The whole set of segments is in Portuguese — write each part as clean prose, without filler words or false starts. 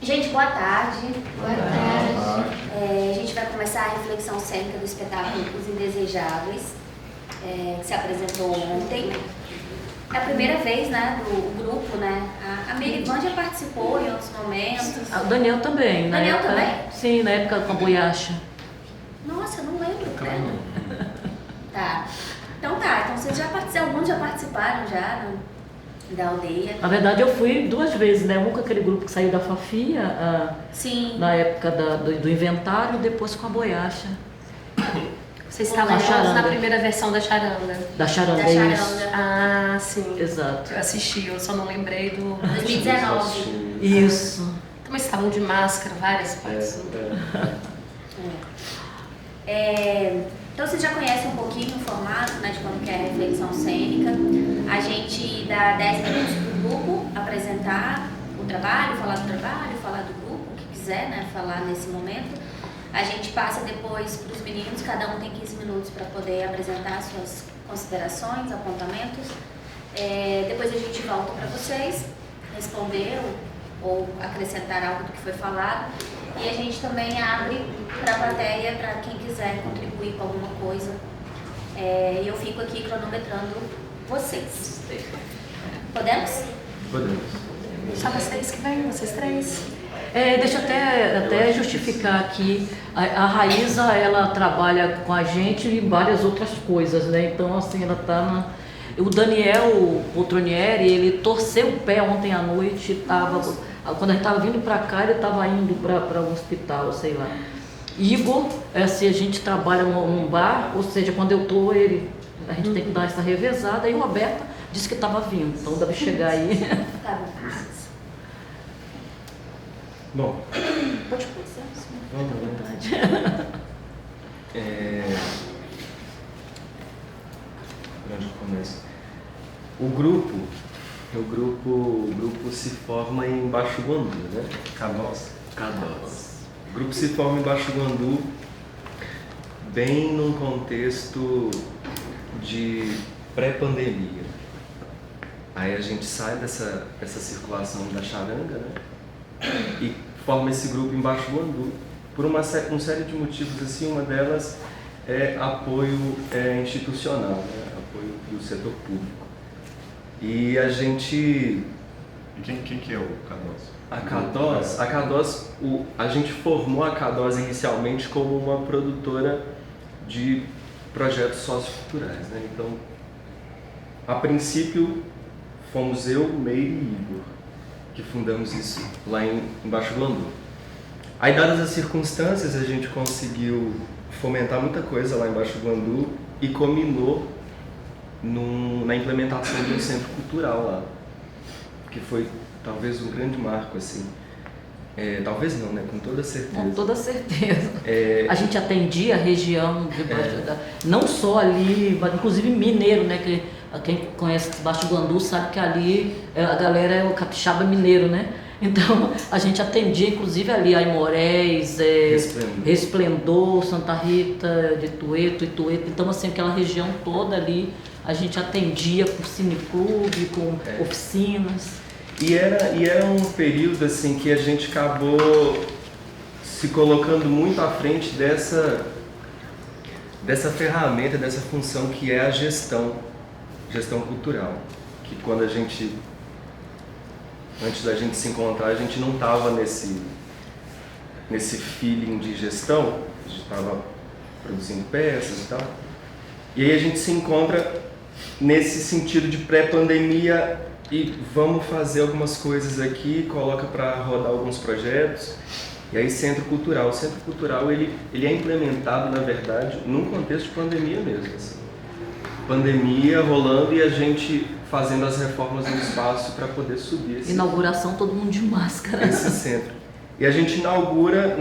Gente, boa tarde. Boa tarde. A gente vai começar a reflexão cênica do espetáculo Os Indesejáveis, que se apresentou ontem. É a primeira vez, né, do grupo, né? A Merivan já participou em outros momentos. O Daniel também, né? Daniel também? Sim, na época com a Boiacha. Nossa, eu não lembro. Né? Tá. Então vocês já participaram, alguns já participaram já da aldeia. Na verdade, eu fui 2 vezes, né? Um com aquele grupo que saiu da Fafia, Sim. na época do inventário, e depois com a Boiacha. Vocês estavam juntos na primeira versão da Charanga. Da Charanga, Da Charanga. isso. Ah, sim. Exato. Eu assisti, eu só não lembrei do... 2019. Isso. Então, mas estavam de máscara, várias partes. Então vocês já conhecem um pouquinho o formato, né, de como que é a reflexão cênica. A gente dá 10 minutos para o grupo apresentar o trabalho, falar do grupo, o que quiser, né, falar nesse momento. A gente passa depois para os meninos, cada um tem 15 minutos para poder apresentar suas considerações, apontamentos. Depois a gente volta para vocês responder ou acrescentar algo do que foi falado. E a gente também abre para a plateia, para quem quiser contribuir com alguma coisa. E eu fico aqui cronometrando vocês. Podemos? Podemos. Só vocês que vêm, vocês 3. Deixa eu até justificar aqui. A Raíza, ela trabalha com a gente em várias outras coisas, né? Então, assim, ela tá na... O Daniel Poltronieri, ele torceu o pé ontem à noite, quando a gente estava vindo para cá, ele estava indo para um hospital, sei lá. Igor, assim, a gente trabalha num bar, ou seja, quando eu tô, a gente tem que dar essa revezada, e o Roberta disse que estava vindo, então deve chegar aí. Tá bom. Bom, Pode começar, sim. vamos À lá. vontade. Por onde eu começo? O grupo se forma em Baixo Guandu, né? Cadós. O grupo se forma em Baixo Guandu, bem num contexto de pré-pandemia. Aí a gente sai dessa circulação da charanga, né? E forma esse grupo em Baixo Guandu por uma série de motivos, assim. Uma delas é apoio institucional, né? Apoio do setor público. E a gente... E quem que é o Cadós? A Cadós, a gente formou a Cadós inicialmente como uma produtora de projetos socioculturais, né? Então, a princípio, fomos eu, Meire e Igor que fundamos isso lá em Baixo Guandu. Aí, dadas as circunstâncias, a gente conseguiu fomentar muita coisa lá em Baixo Guandu e culminou na implementação de um centro cultural lá, que foi talvez um grande marco, assim. Talvez não, né? Com toda certeza. Com toda certeza. A gente atendia a região de Baixo, não só ali, mas inclusive mineiro, né? Quem conhece Baixo Guandu sabe que ali a galera é o capixaba mineiro, né? Então a gente atendia inclusive ali Aimorés, Resplendor, Santa Rita de Itueto. Então, assim, aquela região toda ali a gente atendia por cineclube, com oficinas. E era um período, assim, que a gente acabou se colocando muito à frente dessa ferramenta, dessa função que é a gestão cultural. Que quando antes da gente se encontrar, a gente não estava nesse feeling de gestão, a gente estava produzindo peças e tal. E aí a gente se encontra nesse sentido de pré-pandemia e vamos fazer algumas coisas aqui, coloca para rodar alguns projetos. E aí Centro Cultural. O Centro Cultural ele é implementado, na verdade, num contexto de pandemia mesmo. Assim. Pandemia rolando e a gente fazendo as reformas no espaço para poder subir Inauguração, todo mundo de máscara. Esse centro. E a gente inaugura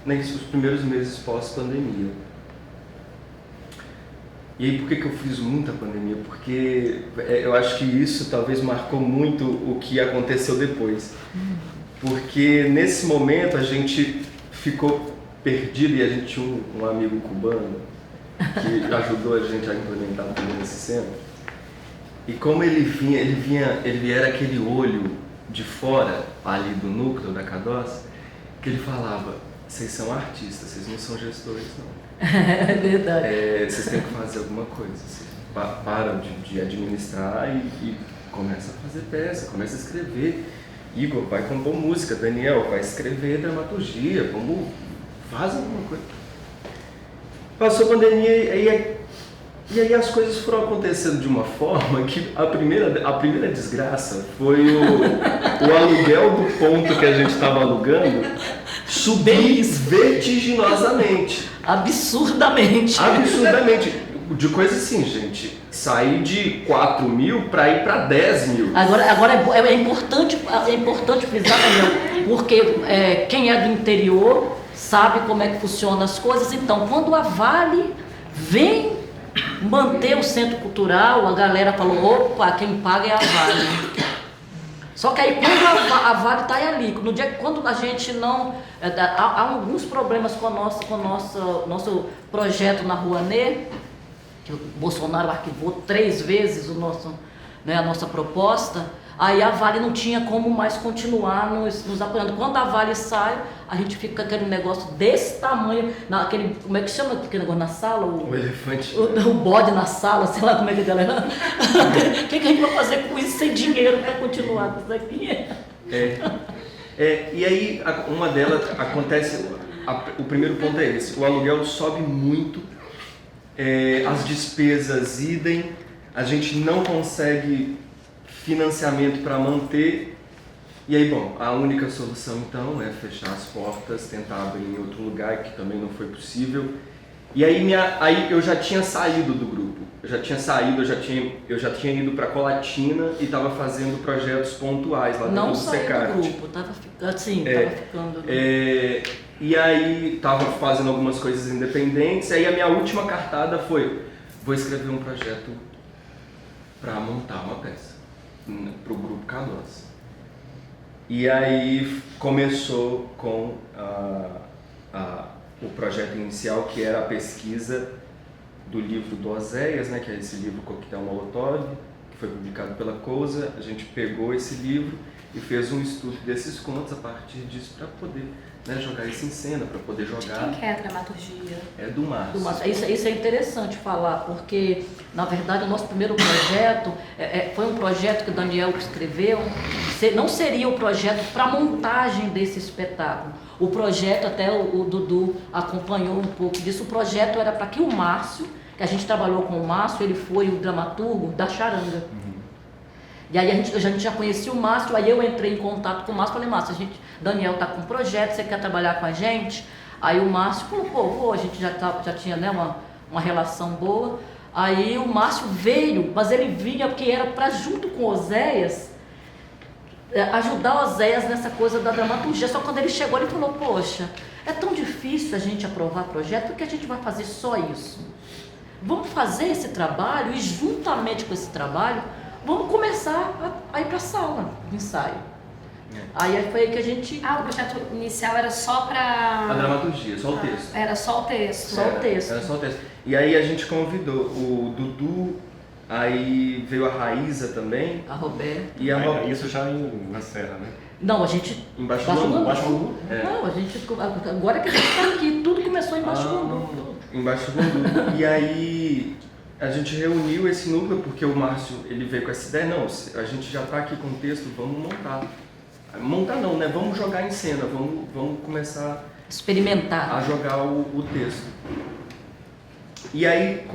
nesses primeiros meses pós-pandemia. E aí por que eu fiz muita pandemia? Porque eu acho que isso talvez marcou muito o que aconteceu depois. Porque nesse momento a gente ficou perdido e a gente tinha um amigo cubano que ajudou a gente a implementar tudo nesse centro. E como ele era aquele olho de fora, ali do núcleo da K2, que ele falava, vocês são artistas, vocês não são gestores, não. É verdade. Vocês têm que fazer alguma coisa. Vocês param de administrar e começam a fazer peça, começam a escrever. Igor vai compor música, Daniel vai escrever dramaturgia, faz alguma coisa. Passou a pandemia e aí as coisas foram acontecendo de uma forma que a primeira desgraça foi o aluguel do ponto que a gente estava alugando subir vertiginosamente. Absurdamente. De coisa assim, gente, sair de 4 mil para ir para 10 mil. Agora é importante frisar, Daniel, porque quem é do interior sabe como é que funcionam as coisas. Então, quando a Vale vem manter o centro cultural, a galera falou, opa, quem paga é a Vale. Só que aí quando a Vale está ali, no dia quando a gente não... há alguns problemas com o nosso projeto na Rouanet, que o Bolsonaro arquivou 3 vezes a nossa proposta, aí a Vale não tinha como mais continuar nos apoiando. Quando a Vale sai, a gente fica com aquele negócio desse tamanho, como é que chama aquele negócio na sala? O elefante. O bode na sala, sei lá como é que a galera... O que a gente vai fazer com isso sem dinheiro para continuar com isso aqui? E aí, uma delas acontece, o primeiro ponto é esse, o aluguel sobe muito, as despesas idem, a gente não consegue financiamento para manter, e aí, bom, a única solução então é fechar as portas, tentar abrir em outro lugar, que também não foi possível. E aí, eu já tinha saído do grupo, eu já tinha ido para Colatina e estava fazendo projetos pontuais lá dentro do Secart. Não saí do grupo, tava ficando... E aí, estava fazendo algumas coisas independentes, aí a minha última cartada foi, vou escrever um projeto para montar uma peça para o grupo K2. E aí começou com o projeto inicial, que era a pesquisa do livro do Oséias, né, que é esse livro Coquetel Molotov, que foi publicado pela Cousa. A gente pegou esse livro e fez um estudo desses contos a partir disso para poder jogar isso em cena, para poder jogar. Quem que é a dramaturgia? É do Márcio. Isso é interessante falar, porque, na verdade, o nosso primeiro projeto foi um projeto que o Daniel escreveu, não seria o projeto para montagem desse espetáculo. O projeto, até o Dudu acompanhou um pouco disso, o projeto era para que o Márcio, que a gente trabalhou com o Márcio, ele foi o dramaturgo da Charanga. E aí a gente já conhecia o Márcio, aí eu entrei em contato com o Márcio, falei, Márcio, Daniel está com um projeto, você quer trabalhar com a gente? Aí o Márcio falou, a gente já tinha uma relação boa. Aí o Márcio veio, mas ele vinha porque era para, junto com o Oséias, ajudar o Oséias nessa coisa da dramaturgia. Só quando ele chegou, ele falou, poxa, é tão difícil a gente aprovar projeto que a gente vai fazer só isso. Vamos fazer esse trabalho e, juntamente com esse trabalho, vamos começar a ir para a sala de ensaio. Aí foi aí que a gente... o projeto inicial era só para... A dramaturgia, só o texto. Era só o texto. Era só o texto. E aí a gente convidou o Dudu, aí veio a Raíza também. A Roberta. E isso já na Serra, né? Não, a gente... Embaixo do Bangu. Não, a gente... Agora que a gente está aqui, tudo começou embaixo do Bangu. Embaixo do Bangu. E aí... A gente reuniu esse núcleo porque o Márcio, ele veio com essa ideia, não, a gente já está aqui com o texto, vamos montar. Montar não, né? Vamos jogar em cena, vamos começar experimentar a jogar o texto. E aí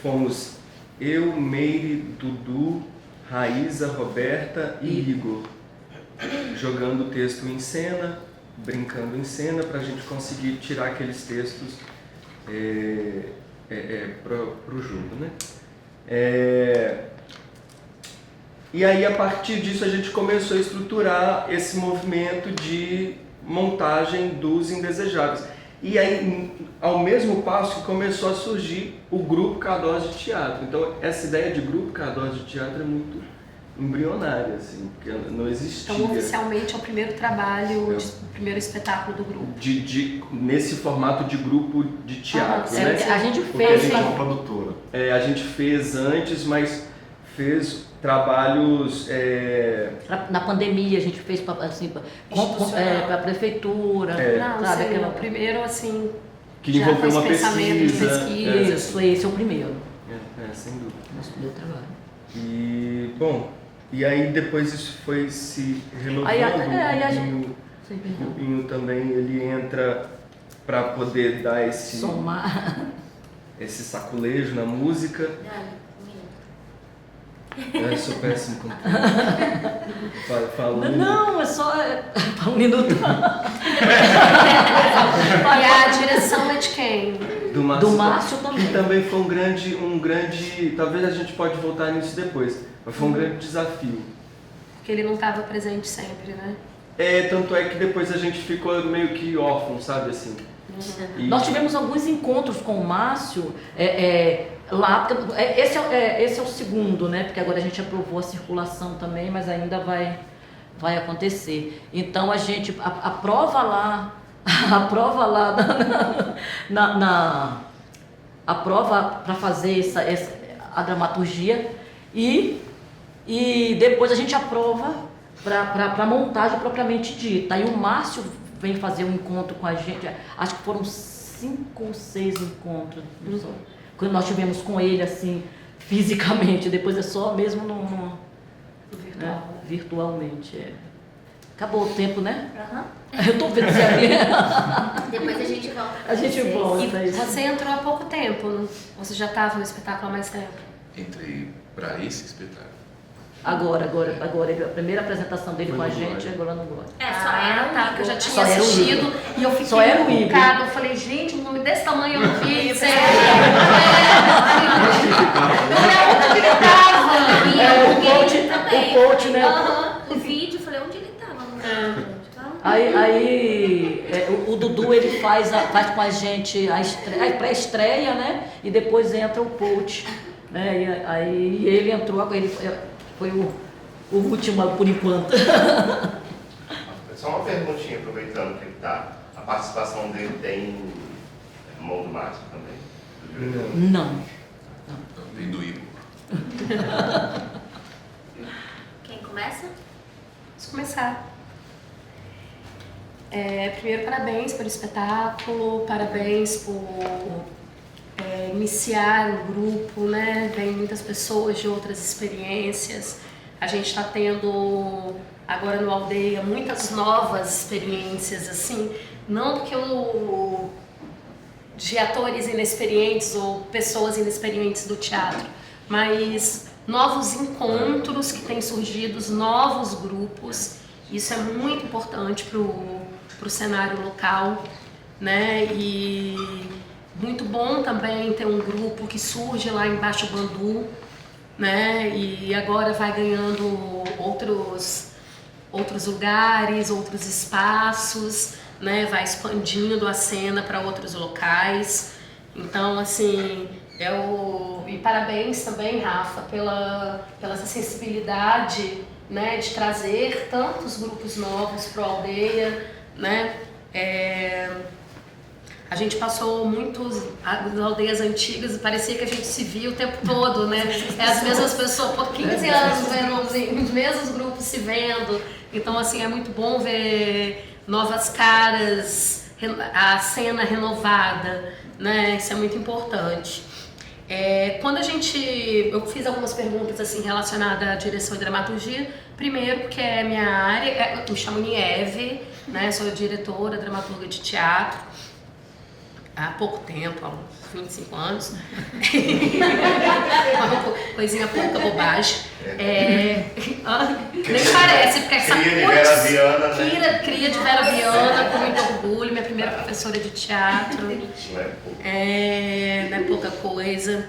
fomos eu, Meire, Dudu, Raíza, Roberta e Igor, jogando o texto em cena, brincando em cena, para a gente conseguir tirar aqueles textos para o jogo, né? E aí, a partir disso, a gente começou a estruturar esse movimento de montagem dos indesejáveis. E aí, ao mesmo passo que começou a surgir o grupo K2 de teatro. Então, essa ideia de grupo K2 de teatro é muito embrionária, assim, porque não existia. Então, oficialmente, é o primeiro trabalho, o primeiro espetáculo do grupo. Nesse formato de grupo de teatro, né? A gente fez... Porque a gente é uma produtora. A gente fez antes, mas fez trabalhos... Na pandemia a gente fez assim, para a prefeitura, Não, sabe? sim, Aquela... o primeiro, assim, que já envolveu faz uma pensamento de pesquisa. pesquisa. Esse é o primeiro. Sem dúvida. Nosso primeiro trabalho. E, bom, e aí depois isso foi se renovando. O Rubinho também, ele entra para poder dar Somar. esse saculejo na música. Eu sou péssimo com tudo. Não, é só... um minuto. E a direção é de quem? Do Márcio também. Que também foi um grande... Talvez a gente pode voltar nisso depois. Mas foi um grande desafio. Porque ele não estava presente sempre, né? Tanto é que depois a gente ficou meio que órfão, sabe, assim. Nós tivemos alguns encontros com o Márcio lá, porque esse é o segundo, né? Porque agora a gente aprovou a circulação também, mas ainda vai acontecer. Então a gente aprova lá a prova para fazer a dramaturgia e depois a gente aprova para a montagem propriamente dita. Aí o Márcio vem fazer um encontro com a gente, acho que foram 5 ou 6 encontros, quando nós tivemos com ele assim, fisicamente, depois é só mesmo no virtual. Virtualmente. Acabou o tempo, né? Uhum. Eu tô vendo se ali. Depois a gente volta. A gente volta. E você entrou há pouco tempo, não? Você já estava no espetáculo há mais tempo? Entrei para esse espetáculo. Agora, a primeira apresentação dele com a gente, agora não gosta. Só era tá, porque eu já tinha Só era o assistido Igor. e eu Só era o fiquei Igor. encucada. Eu falei, gente, um nome desse tamanho eu não vi. Onde ele tava? O coach, né? O vídeo, eu falei, onde ele tava? Aí o Dudu ele faz com a gente a pré-estreia, né? E depois entra o coach, né? E aí ele entrou, ele foi o último por enquanto. Só uma perguntinha, aproveitando que ele está. A participação dele tem mão do Márcio também? Não. Tem do Igor. Quem começa? Vamos começar. Primeiro, parabéns pelo espetáculo, parabéns por iniciar um grupo, né? Vem muitas pessoas de outras experiências. A gente está tendo agora no Aldeia muitas novas experiências, assim, não porque de atores inexperientes ou pessoas inexperientes do teatro, mas novos encontros que têm surgido, novos grupos. Isso é muito importante para o cenário local, né? E muito bom também ter um grupo que surge lá em Baixo Bandu, né? E agora vai ganhando outros lugares, outros espaços, né? Vai expandindo a cena para outros locais. Então, assim, e parabéns também, Rafa, pela essa sensibilidade, né, de trazer tantos grupos novos para a Aldeia, né? A gente passou as aldeias antigas e parecia que a gente se via o tempo todo, né? As mesmas pessoas, por 15 anos vendo os mesmos grupos se vendo. Então, assim, é muito bom ver novas caras, a cena renovada, né? Isso é muito importante. Quando eu fiz algumas perguntas assim relacionadas à direção e dramaturgia, primeiro porque é minha área, eu me chamo Nieve, né? Sou diretora, dramaturga de teatro há pouco tempo, há uns 25 anos. Uma coisinha pouca, bobagem. Nem parece, porque essa Cria de Vera Viana, né? Cria de Vera Viana, com muito orgulho, minha primeira professora de teatro. Não é pouca coisa.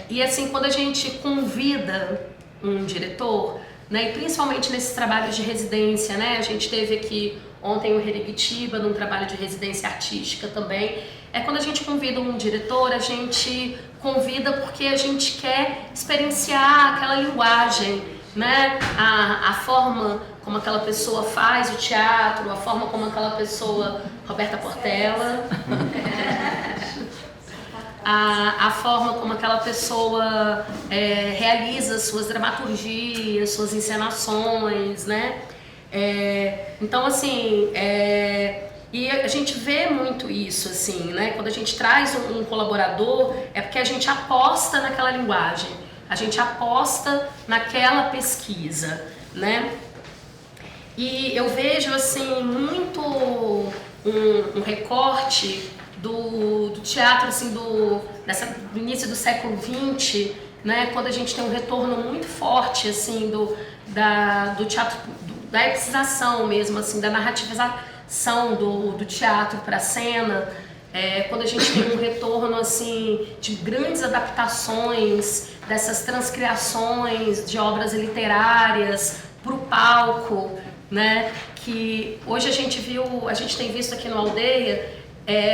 E assim, quando a gente convida um diretor, né, e principalmente nesses trabalhos de residência, né, a gente teve aqui ontem o Herigitiba, num trabalho de residência artística também. Quando a gente convida um diretor, a gente convida porque a gente quer experienciar aquela linguagem, né? A forma como aquela pessoa faz o teatro, a forma como aquela pessoa, Roberta Portela, a forma como aquela pessoa realiza suas dramaturgias, suas encenações, né? Então, assim, e a gente vê muito isso, assim, né? Quando a gente traz um colaborador, é porque a gente aposta naquela linguagem, a gente aposta naquela pesquisa, né? E eu vejo, assim, muito um recorte do teatro, assim, do início do século XX, né? Quando a gente tem um retorno muito forte, assim, do teatro, da epicização mesmo, assim, da narrativização do teatro para a cena, quando a gente tem um retorno, assim, de grandes adaptações, dessas transcriações de obras literárias para o palco, né? Que hoje a gente tem visto aqui no Aldeia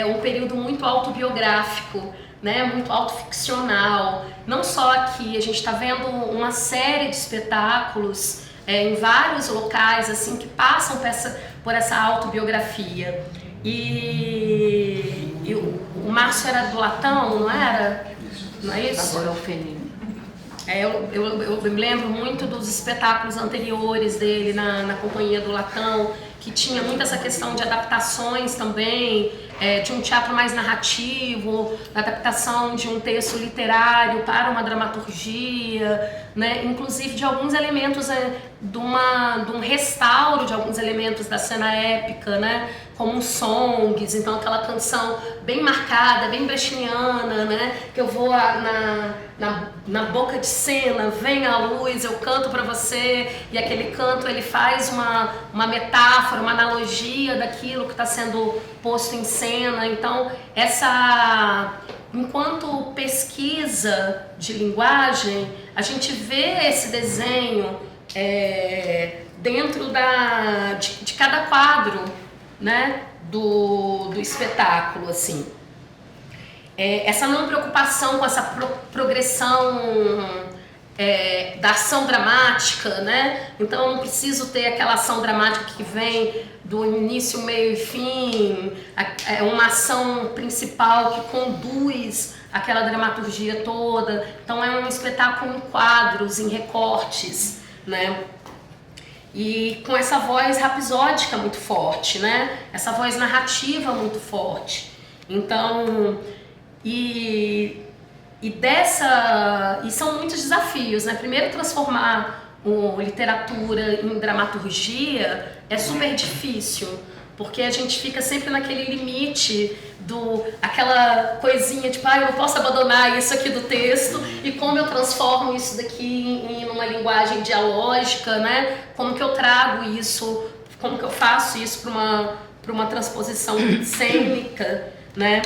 um período muito autobiográfico, né? Muito autoficcional. Não só aqui, a gente está vendo uma série de espetáculos em vários locais assim que passam por essa autobiografia. E o Márcio era do Latão, não era? Não é isso? Agora é o Fenino. Eu me lembro muito dos espetáculos anteriores dele na Companhia do Latão, que tinha muito essa questão de adaptações também, de um teatro mais narrativo, da adaptação de um texto literário para uma dramaturgia, né? Inclusive de alguns elementos, de um restauro de alguns elementos da cena épica, né? Como songs, então aquela canção bem marcada, bem brechtiana, né? Que eu vou na boca de cena, vem a luz, eu canto para você, e aquele canto ele faz uma metáfora, uma analogia daquilo que está sendo posto em cena. Então enquanto pesquisa de linguagem, a gente vê esse desenho dentro de cada quadro, né, do espetáculo, assim. Essa não preocupação com essa progressão da ação dramática, né? Então eu não preciso ter aquela ação dramática que vem do início, meio e fim, uma ação principal que conduz aquela dramaturgia toda. Então é um espetáculo em quadros, em recortes, né? E com essa voz rapsódica muito forte, né? Essa voz narrativa muito forte. Então, e são muitos desafios, né? Primeiro, transformar literatura em dramaturgia é super difícil, porque a gente fica sempre naquele limite aquela coisinha tipo, eu não posso abandonar isso aqui do texto, e como eu transformo isso daqui em uma linguagem dialógica, né? Como que eu trago isso, como que eu faço isso para uma transposição cênica, né?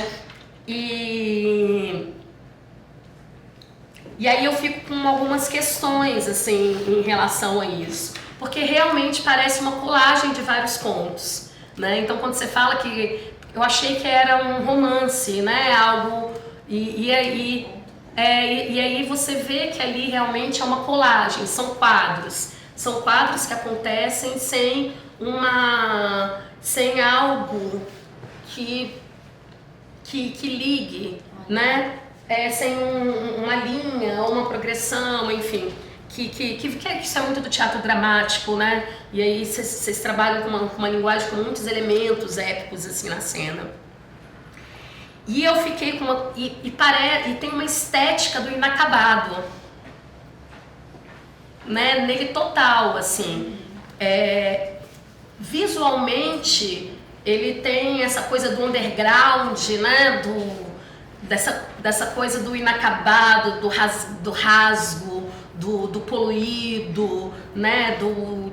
E aí eu fico com algumas questões assim em relação a isso, porque realmente parece uma colagem de vários contos, né? Então quando você fala que eu achei que era um romance, né? Algo e aí você vê que ali realmente é uma colagem, são quadros que acontecem sem algo que ligue, né? Sem uma linha ou uma progressão, enfim, que isso é muito do teatro dramático, né? E aí vocês trabalham com uma linguagem com muitos elementos épicos assim na cena. E eu fiquei com e tem uma estética do inacabado, né? Nele total, assim. Visualmente ele tem essa coisa do underground, né? Dessa coisa do inacabado, do rasgo, do poluído, né?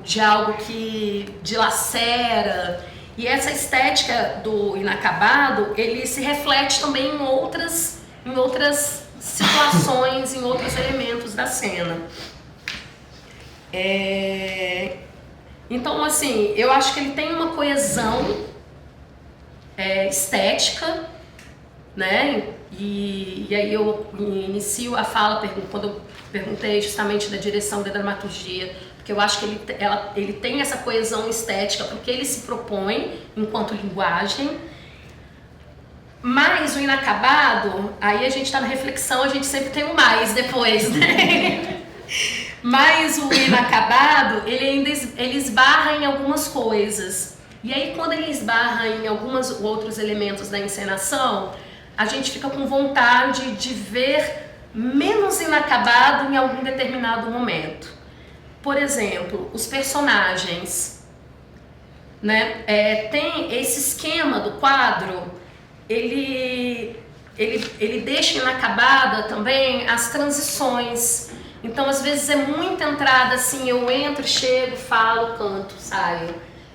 De algo que dilacera. E essa estética do inacabado, ele se reflete também em outras situações, em outros elementos da cena. Então, assim, eu acho que ele tem uma coesão estética, né? E aí eu inicio a fala quando eu perguntei justamente da direção da dramaturgia, porque eu acho que ele tem essa coesão estética porque ele se propõe enquanto linguagem, Mas o inacabado, aí a gente está na reflexão, a gente sempre tem o mais depois, né? Mas o inacabado, ele esbarra em algumas coisas. E aí quando ele esbarra em alguns outros elementos da encenação, a gente fica com vontade de ver menos inacabado em algum determinado momento. Por exemplo, os personagens, né? Tem esse esquema do quadro, ele deixa inacabada também as transições. Então, às vezes é muita entrada assim, eu entro, chego, falo, canto, saio.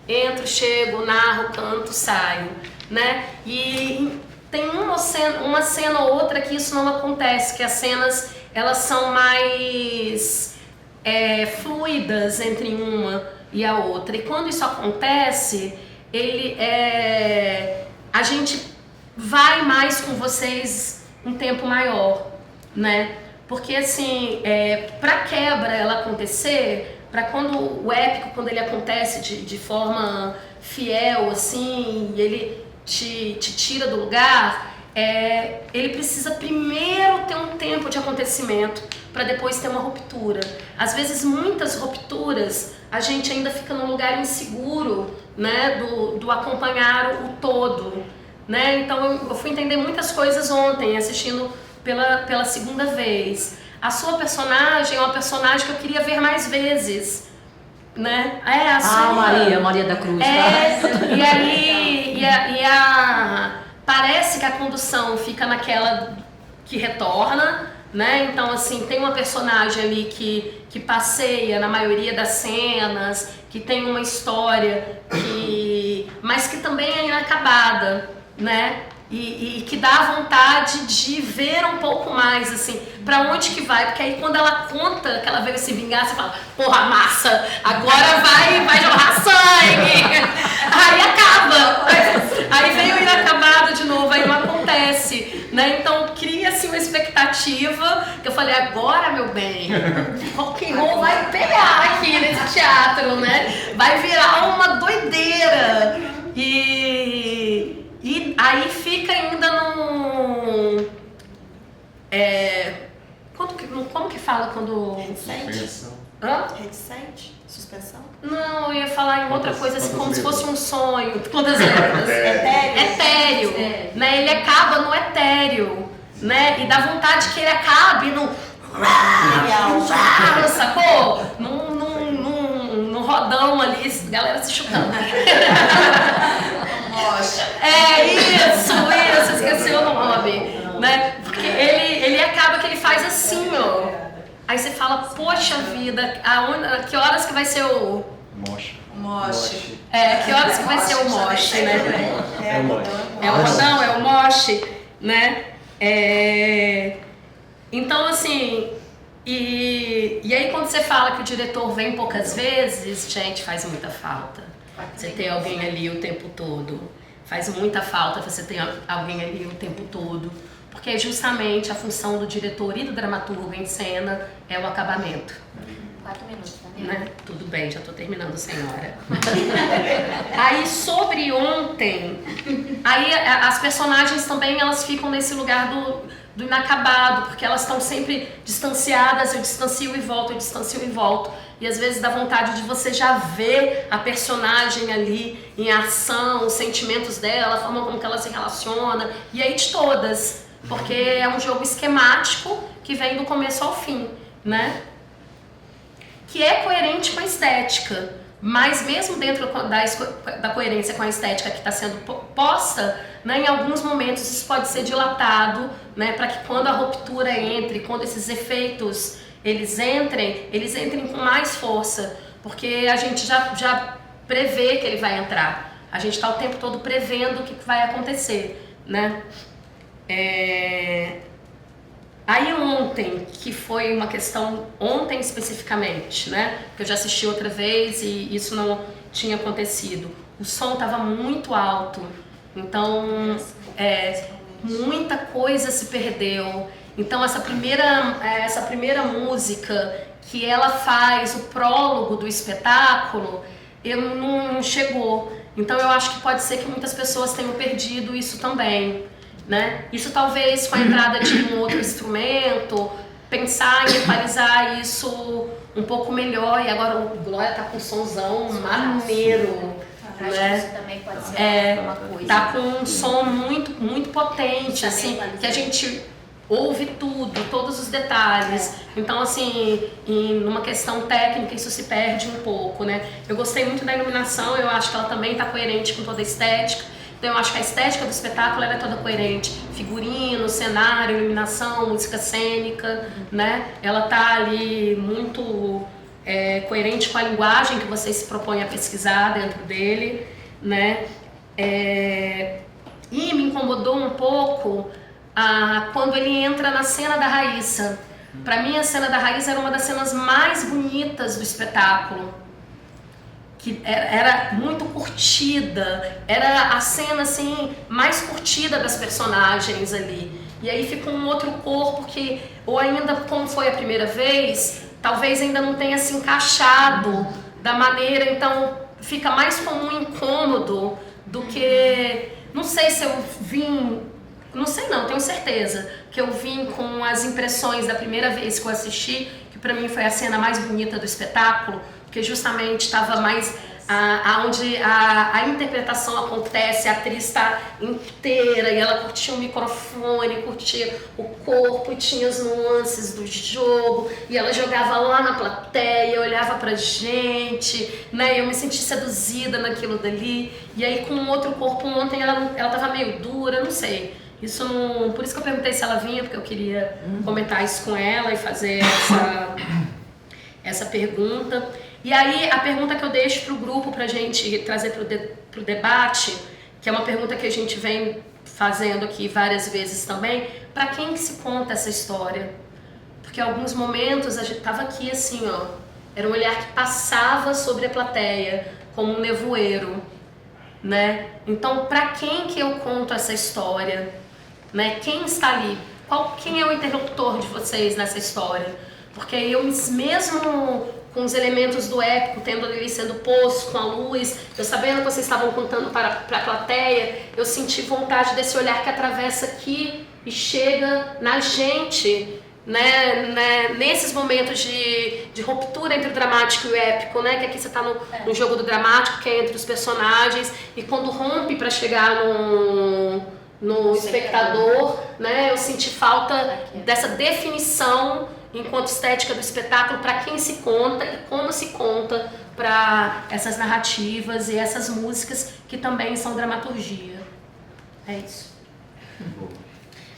Entro, chego, narro, canto, saio, né? E tem uma cena ou outra que isso não acontece, que as cenas elas são mais fluidas entre uma e a outra. E quando isso acontece, a gente vai mais com vocês um tempo maior, né? Porque assim, para quebra ela acontecer, para quando o épico, quando ele acontece de forma fiel, assim, e ele te tira do lugar, ele precisa primeiro ter um tempo de acontecimento para depois ter uma ruptura. Às vezes, muitas rupturas, a gente ainda fica num lugar inseguro, né, do acompanhar o todo, né? Então, eu fui entender muitas coisas ontem, assistindo pela segunda vez. A sua personagem é uma personagem que eu queria ver mais vezes, né? Maria da Cruz. E aí, parece que a condução fica naquela que retorna, né? Então, assim, tem uma personagem ali que passeia na maioria das cenas, que tem uma história, mas que também é inacabada, né? E que dá vontade de ver um pouco mais, assim, pra onde que vai, porque aí quando ela conta que ela veio se vingar, você fala, porra, massa, agora vai jorrar sangue, aí acaba, aí veio o inacabado de novo, aí não acontece, né? Então cria-se uma expectativa, que eu falei, agora, meu bem, rock and roll vai pegar aqui nesse teatro, né? Vai virar uma doideira, e aí fica ainda num... como que fala quando... Reticente? Hã? Reticente? Suspensão? Não, eu ia falar em outra coisa, assim, como se fosse um sonho. Quantas letras? Etéreo. Né? Ele acaba no etéreo, né? E dá vontade que ele acabe no... Sacou? Num rodão ali, galera se chutando. Isso, esqueci o nome, né? Porque ele acaba que ele faz assim, ó. Aí você fala, poxa vida, que horas que vai ser o... Moche. que horas que vai ser o moche, né? É o moche. É o rodão, é o moche, né? Então, assim, e aí quando você fala que o diretor vem poucas vezes, gente, faz muita falta. Você ter alguém ali o tempo todo. Faz muita falta você ter alguém ali o tempo todo. Porque justamente a função do diretor e do dramaturgo em cena é o acabamento. 4 minutos, né? Tudo bem, já tô terminando, senhora. Aí sobre ontem, aí as personagens também elas ficam nesse lugar do inacabado, porque elas estão sempre distanciadas, eu distancio e volto, eu distancio e volto. E às vezes dá vontade de você já ver a personagem ali em ação, os sentimentos dela, a forma como que ela se relaciona, e aí de todas, porque é um jogo esquemático que vem do começo ao fim, né? Que é coerente com a estética, mas mesmo dentro da coerência com a estética que está sendo posta, né, em alguns momentos isso pode ser dilatado, né, para que quando a ruptura entre, quando esses efeitos eles entrem com mais força, porque a gente já prevê que ele vai entrar, a gente está o tempo todo prevendo o que vai acontecer, né? Aí ontem, que foi uma questão, ontem especificamente, né? Que eu já assisti outra vez e isso não tinha acontecido. O som estava muito alto, então muita coisa se perdeu. Então essa primeira música que ela faz, o prólogo do espetáculo, não chegou. Então eu acho que pode ser que muitas pessoas tenham perdido isso também. né? Isso talvez com a entrada de um outro instrumento, pensar em equalizar isso um pouco melhor. E agora o Glória tá com um sonzão maneiro, Acho né? que isso também pode ser uma coisa. Tá com um som muito potente, assim, que a gente ouve tudo, todos os detalhes. Então, assim, numa questão técnica, isso se perde um pouco, né? Eu gostei muito da iluminação, eu acho que ela também tá coerente com toda a estética. Então, eu acho que a estética do espetáculo ela é toda coerente. Figurino, cenário, iluminação, música cênica, né? Ela tá ali muito coerente com a linguagem que você se propõe a pesquisar dentro dele, né? E me incomodou um pouco quando ele entra na cena da Raíssa. Para mim, a cena da Raíssa era uma das cenas mais bonitas do espetáculo, que era muito curtida, era a cena assim mais curtida das personagens ali. E aí fica um outro corpo que, ou ainda como foi a primeira vez, talvez ainda não tenha se encaixado da maneira, então fica mais como um incômodo do que, não sei se eu vim, não sei não, tenho certeza que eu vim com as impressões da primeira vez que eu assisti, que pra mim foi a cena mais bonita do espetáculo, porque justamente estava mais onde a interpretação acontece, a atriz está inteira e ela curtia o microfone, curtia o corpo e tinha as nuances do jogo e ela jogava lá na plateia, olhava pra gente, né? Eu me senti seduzida naquilo dali. E aí com o outro corpo ontem ela tava meio dura, não sei. Isso não, por isso que eu perguntei se ela vinha, porque eu queria comentar isso com ela e fazer essa pergunta. E aí a pergunta que eu deixo para o grupo, para a gente trazer para o debate, que é uma pergunta que a gente vem fazendo aqui várias vezes também, para quem que se conta essa história? Porque em alguns momentos a gente estava aqui assim, ó, era um olhar que passava sobre a plateia, como um nevoeiro, né? Então, para quem que eu conto essa história? Né? Quem está ali? Quem é o interlocutor de vocês nessa história? Porque eu mesmo com os elementos do épico, tendo ali sendo posto com a luz, eu sabendo que vocês estavam contando para a plateia, eu senti vontade desse olhar que atravessa aqui e chega na gente, né, nesses momentos de ruptura entre o dramático e o épico, né, que aqui você está no jogo do dramático, que é entre os personagens, e quando rompe para chegar no espectador, né, eu senti falta dessa definição enquanto estética do espetáculo para quem se conta e como se conta para essas narrativas e essas músicas que também são dramaturgia. É isso.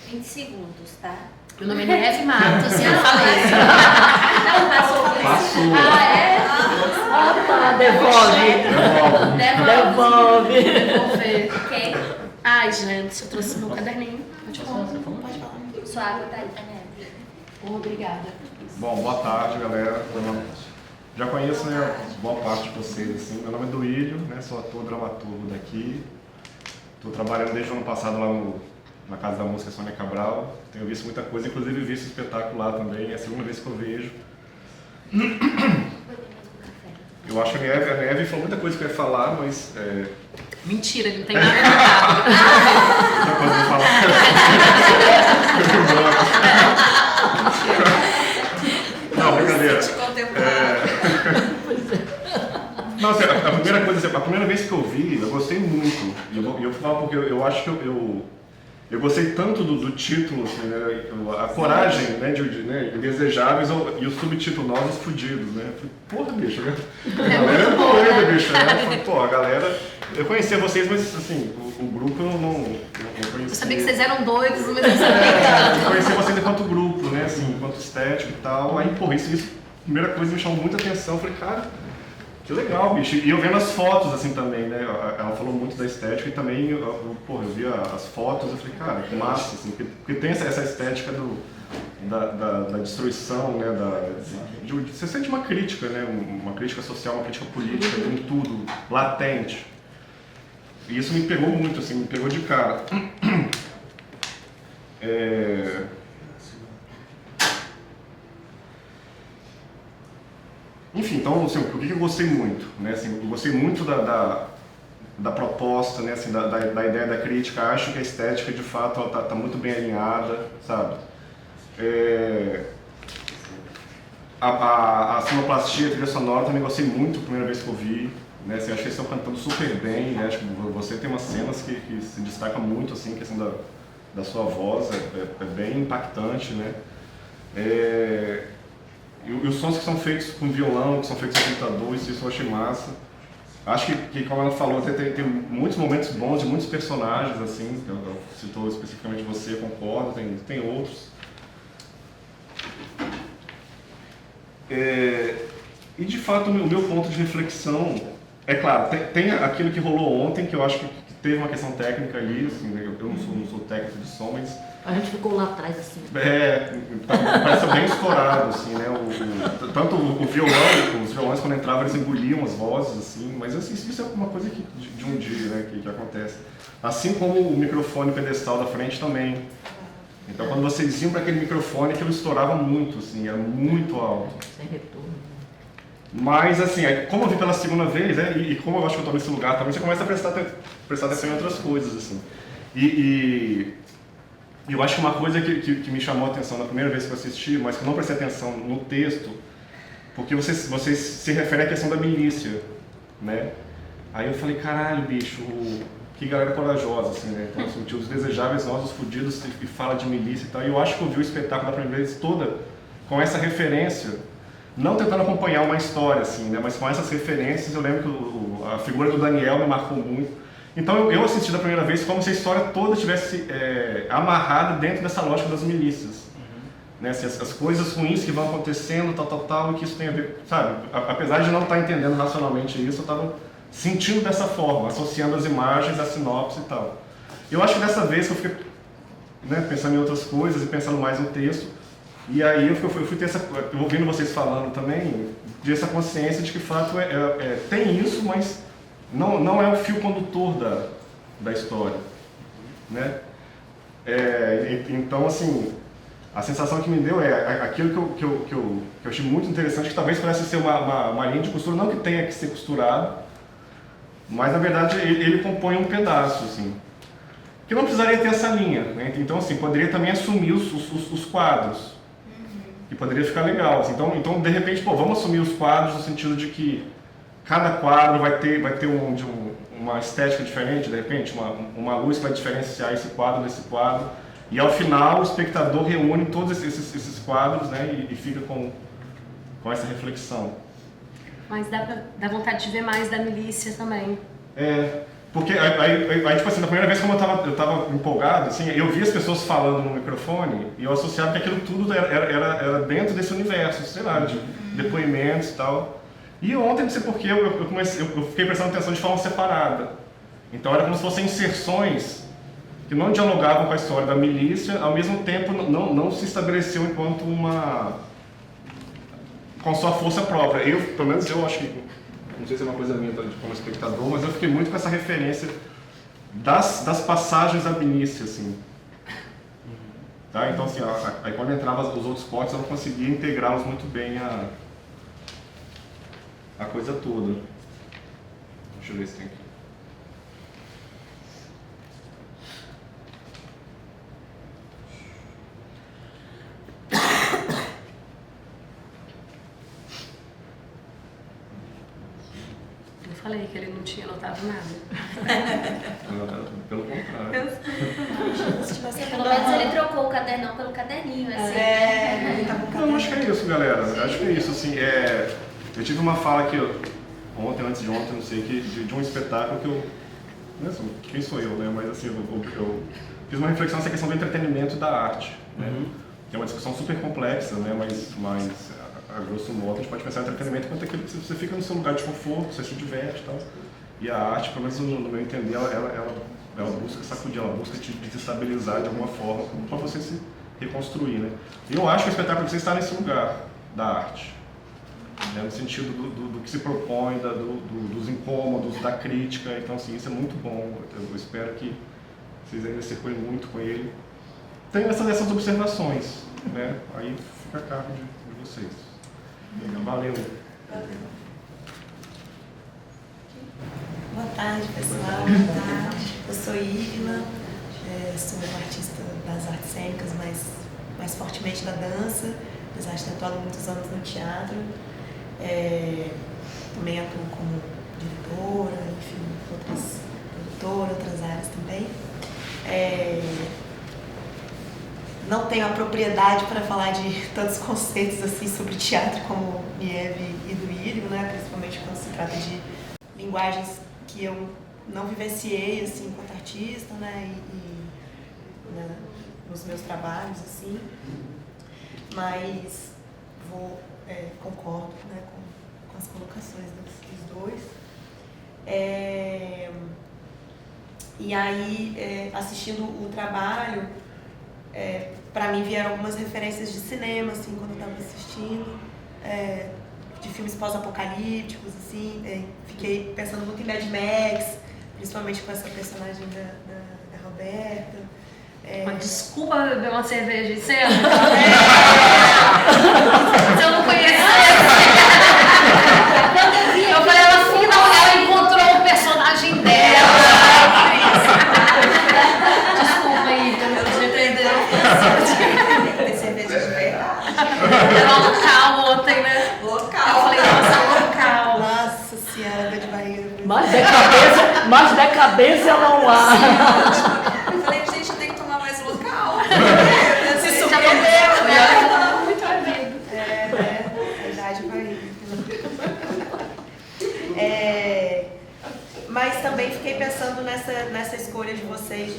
20 segundos, tá? Meu nome é Neve Matos e eu falei. Não, passou. Tá, devolve. Devolver. Ok. Ai, gente, eu trouxe meu caderninho. Pode falar. Sua água tá aí, tá, né? Obrigada. Bom, boa tarde, galera. Já conheço, né, boa parte de vocês, assim. Meu nome é Duílio, né, sou ator dramaturgo daqui. Estou trabalhando desde o ano passado lá na Casa da Música Sônia Cabral. Tenho visto muita coisa, inclusive vi esse espetáculo lá também, é a segunda vez que eu vejo. Eu acho que a Neve falou muita coisa que eu ia falar, mas... Mentira, ele não tem nada a Muita coisa pra falar. Não, brincadeira. Não, assim, a primeira coisa, a primeira vez que eu vi, eu gostei muito. E eu falo porque eu acho que eu gostei tanto do título, assim, né, a coragem, né, de Indesejáveis e o subtítulo Nós os Fudidos, né? Eu falei, porra, bicho, né? A galera é doida, bicho, né? Eu falei, pô, a galera... Eu conhecia vocês, mas assim, o grupo eu não conhecia. Eu sabia que vocês eram doidos, mas eu sabia. Eu conheci vocês enquanto grupo, né, assim, enquanto estético e tal. Aí, porra, isso, primeira coisa me chamou muita atenção. Eu falei, cara, que legal, bicho. E eu vendo as fotos, assim, também, né? Ela falou muito da estética e também, eu vi as fotos, eu falei, cara, que massa, assim, porque tem essa estética da destruição, né? Você sente uma crítica, né? Uma crítica social, uma crítica política, tem tudo latente. E isso me pegou muito, assim, me pegou de cara. Enfim, então, assim, o que eu gostei muito, né? Assim, eu gostei muito da proposta, né, assim, da ideia da crítica. Acho que a estética, de fato, ela tá muito bem alinhada, sabe? A sonoplastia, a trilha sonora, também gostei muito a primeira vez que eu vi, né? Assim, acho que eles estão cantando super bem, né? Acho que você tem umas cenas que se destacam muito, assim, a questão da sua voz, é bem impactante, né? E os sons que são feitos com violão, que são feitos com computador, isso eu achei massa. Acho que como ela falou, tem muitos momentos bons de muitos personagens, assim, eu citou especificamente você, eu concordo, tem outros. E de fato o meu ponto de reflexão, é claro, tem aquilo que rolou ontem, que eu acho que teve uma questão técnica ali, assim, eu não sou técnico de som, mas... A gente ficou lá atrás, assim. Parece bem estourado, assim, né? Tanto o violão, os violões quando entravam eles engoliam as vozes, assim, mas assim, isso é uma coisa de um dia, né, que acontece. Assim como o microfone pedestal da frente também. Então quando vocês iam para aquele microfone, aquilo estourava muito, assim, era muito alto. Sem retorno. Mas assim, como eu vi pela segunda vez, né, e como eu acho que eu estou nesse lugar também, você começa a prestar atenção em outras coisas, assim. E eu acho que uma coisa que me chamou a atenção na primeira vez que eu assisti, mas que eu não prestei atenção no texto, porque vocês se referem à questão da milícia, né? Aí eu falei, caralho, bicho, que galera corajosa, assim, né? Então, assim, os desejáveis, nós, os fudidos, e fala de milícia e tal. E eu acho que eu vi o espetáculo da primeira vez toda com essa referência, não tentando acompanhar uma história, assim, né? Mas com essas referências, eu lembro que a figura do Daniel me marcou muito. Então eu assisti da primeira vez como se a história toda estivesse amarrada dentro dessa lógica das milícias. Né? Assim, as coisas ruins que vão acontecendo, tal, e que isso tem a ver, sabe? Apesar de não estar entendendo racionalmente isso, eu estava sentindo dessa forma, associando as imagens, a sinopse e tal. Eu acho que dessa vez que eu fiquei, né, pensando em outras coisas e pensando mais no texto, e aí eu fui ter ouvindo vocês falando também, de essa consciência de que, de fato, tem isso, mas não é o fio condutor da história, né? Então, assim, a sensação que me deu aquilo que eu achei muito interessante, que talvez pudesse ser uma linha de costura, não que tenha que ser costurado, mas, na verdade, ele compõe um pedaço, assim, que não precisaria ter essa linha, né? Então, assim, poderia também assumir os quadros, que poderia ficar legal, assim. Então, de repente, vamos assumir os quadros no sentido de que cada quadro vai ter uma estética diferente, de repente, uma luz que vai diferenciar esse quadro desse quadro. E ao final o espectador reúne todos esses quadros, né, e fica com essa reflexão. Mas dá vontade de ver mais da milícia também. Porque aí tipo assim, na primeira vez como eu tava empolgado, assim, eu vi as pessoas falando no microfone e eu associava que aquilo tudo era dentro desse universo, sei lá, de depoimentos e tal. E ontem, não sei porquê, eu fiquei prestando atenção de forma separada. Então era como se fossem inserções que não dialogavam com a história da milícia, ao mesmo tempo não se estabeleceu enquanto com sua força própria. Pelo menos eu acho que, não sei se é uma coisa minha como espectador, mas eu fiquei muito com essa referência das passagens da milícia, assim. Tá? Então, assim, aí quando entrava os outros cortes, eu não conseguia integrá-los muito bem a coisa toda. Deixa eu ver se tem aqui. Eu falei que ele não tinha notado nada. Pelo contrário. Pelo menos ele trocou o cadernão pelo caderninho, assim. Ele tá com o Não, acho que é isso, galera. Acho que é isso, assim, eu tive uma fala aqui ontem, antes de ontem, não sei, de um espetáculo que eu... Não sei quem sou eu, né? Mas assim, eu fiz uma reflexão nessa questão do entretenimento e da arte, né? Que é uma discussão super complexa, né? Mas a grosso modo, a gente pode pensar em entretenimento enquanto aquilo que você fica no seu lugar de conforto, você se diverte e tal. E a arte, pelo menos no meu entender, ela busca sacudir, ela busca te desestabilizar de alguma forma, para você se reconstruir, né? E eu acho que o espetáculo precisa estar nesse lugar da arte, né? No sentido do que se propõe, dos incômodos, da crítica. Então, assim, isso é muito bom. Eu espero que vocês ainda circulem muito com ele. Tem essas observações, né? Aí fica a cargo de vocês. Valeu. Boa tarde, pessoal. Boa tarde. Eu sou Ivna, sou uma artista das artes cênicas, mais fortemente da dança, apesar de ter atuado muitos anos no teatro. Também atuo como diretora, enfim, produtora, outras áreas também. Não tenho a propriedade para falar de tantos conceitos assim sobre teatro como Nieve e do Írio, né? Principalmente quando se trata de linguagens que eu não vivenciei assim enquanto artista, né? Né, nos meus trabalhos assim, mas concordo, né, com as colocações dos dois. E aí, assistindo o trabalho, para mim vieram algumas referências de cinema, assim, quando eu estava assistindo, de filmes pós-apocalípticos, assim. Fiquei pensando muito em Mad Max, principalmente com essa personagem da Roberta. Mas desculpa beber uma cerveja em cena. Se eu não conhecia. Eu falei, ela encontrou o personagem dela. Desculpa aí, eu não entendeu. Tem cerveja de verdade. Era local ontem, né? Local. Eu falei, nossa, local. Nossa senhora, de barriga. Mais decadência não há. Eu falei, gente, tem que tomar mais local. Se surpreendeu. Ela tava muito amigo. Verdade, barriga. Mas também fiquei pensando nessa escolha de vocês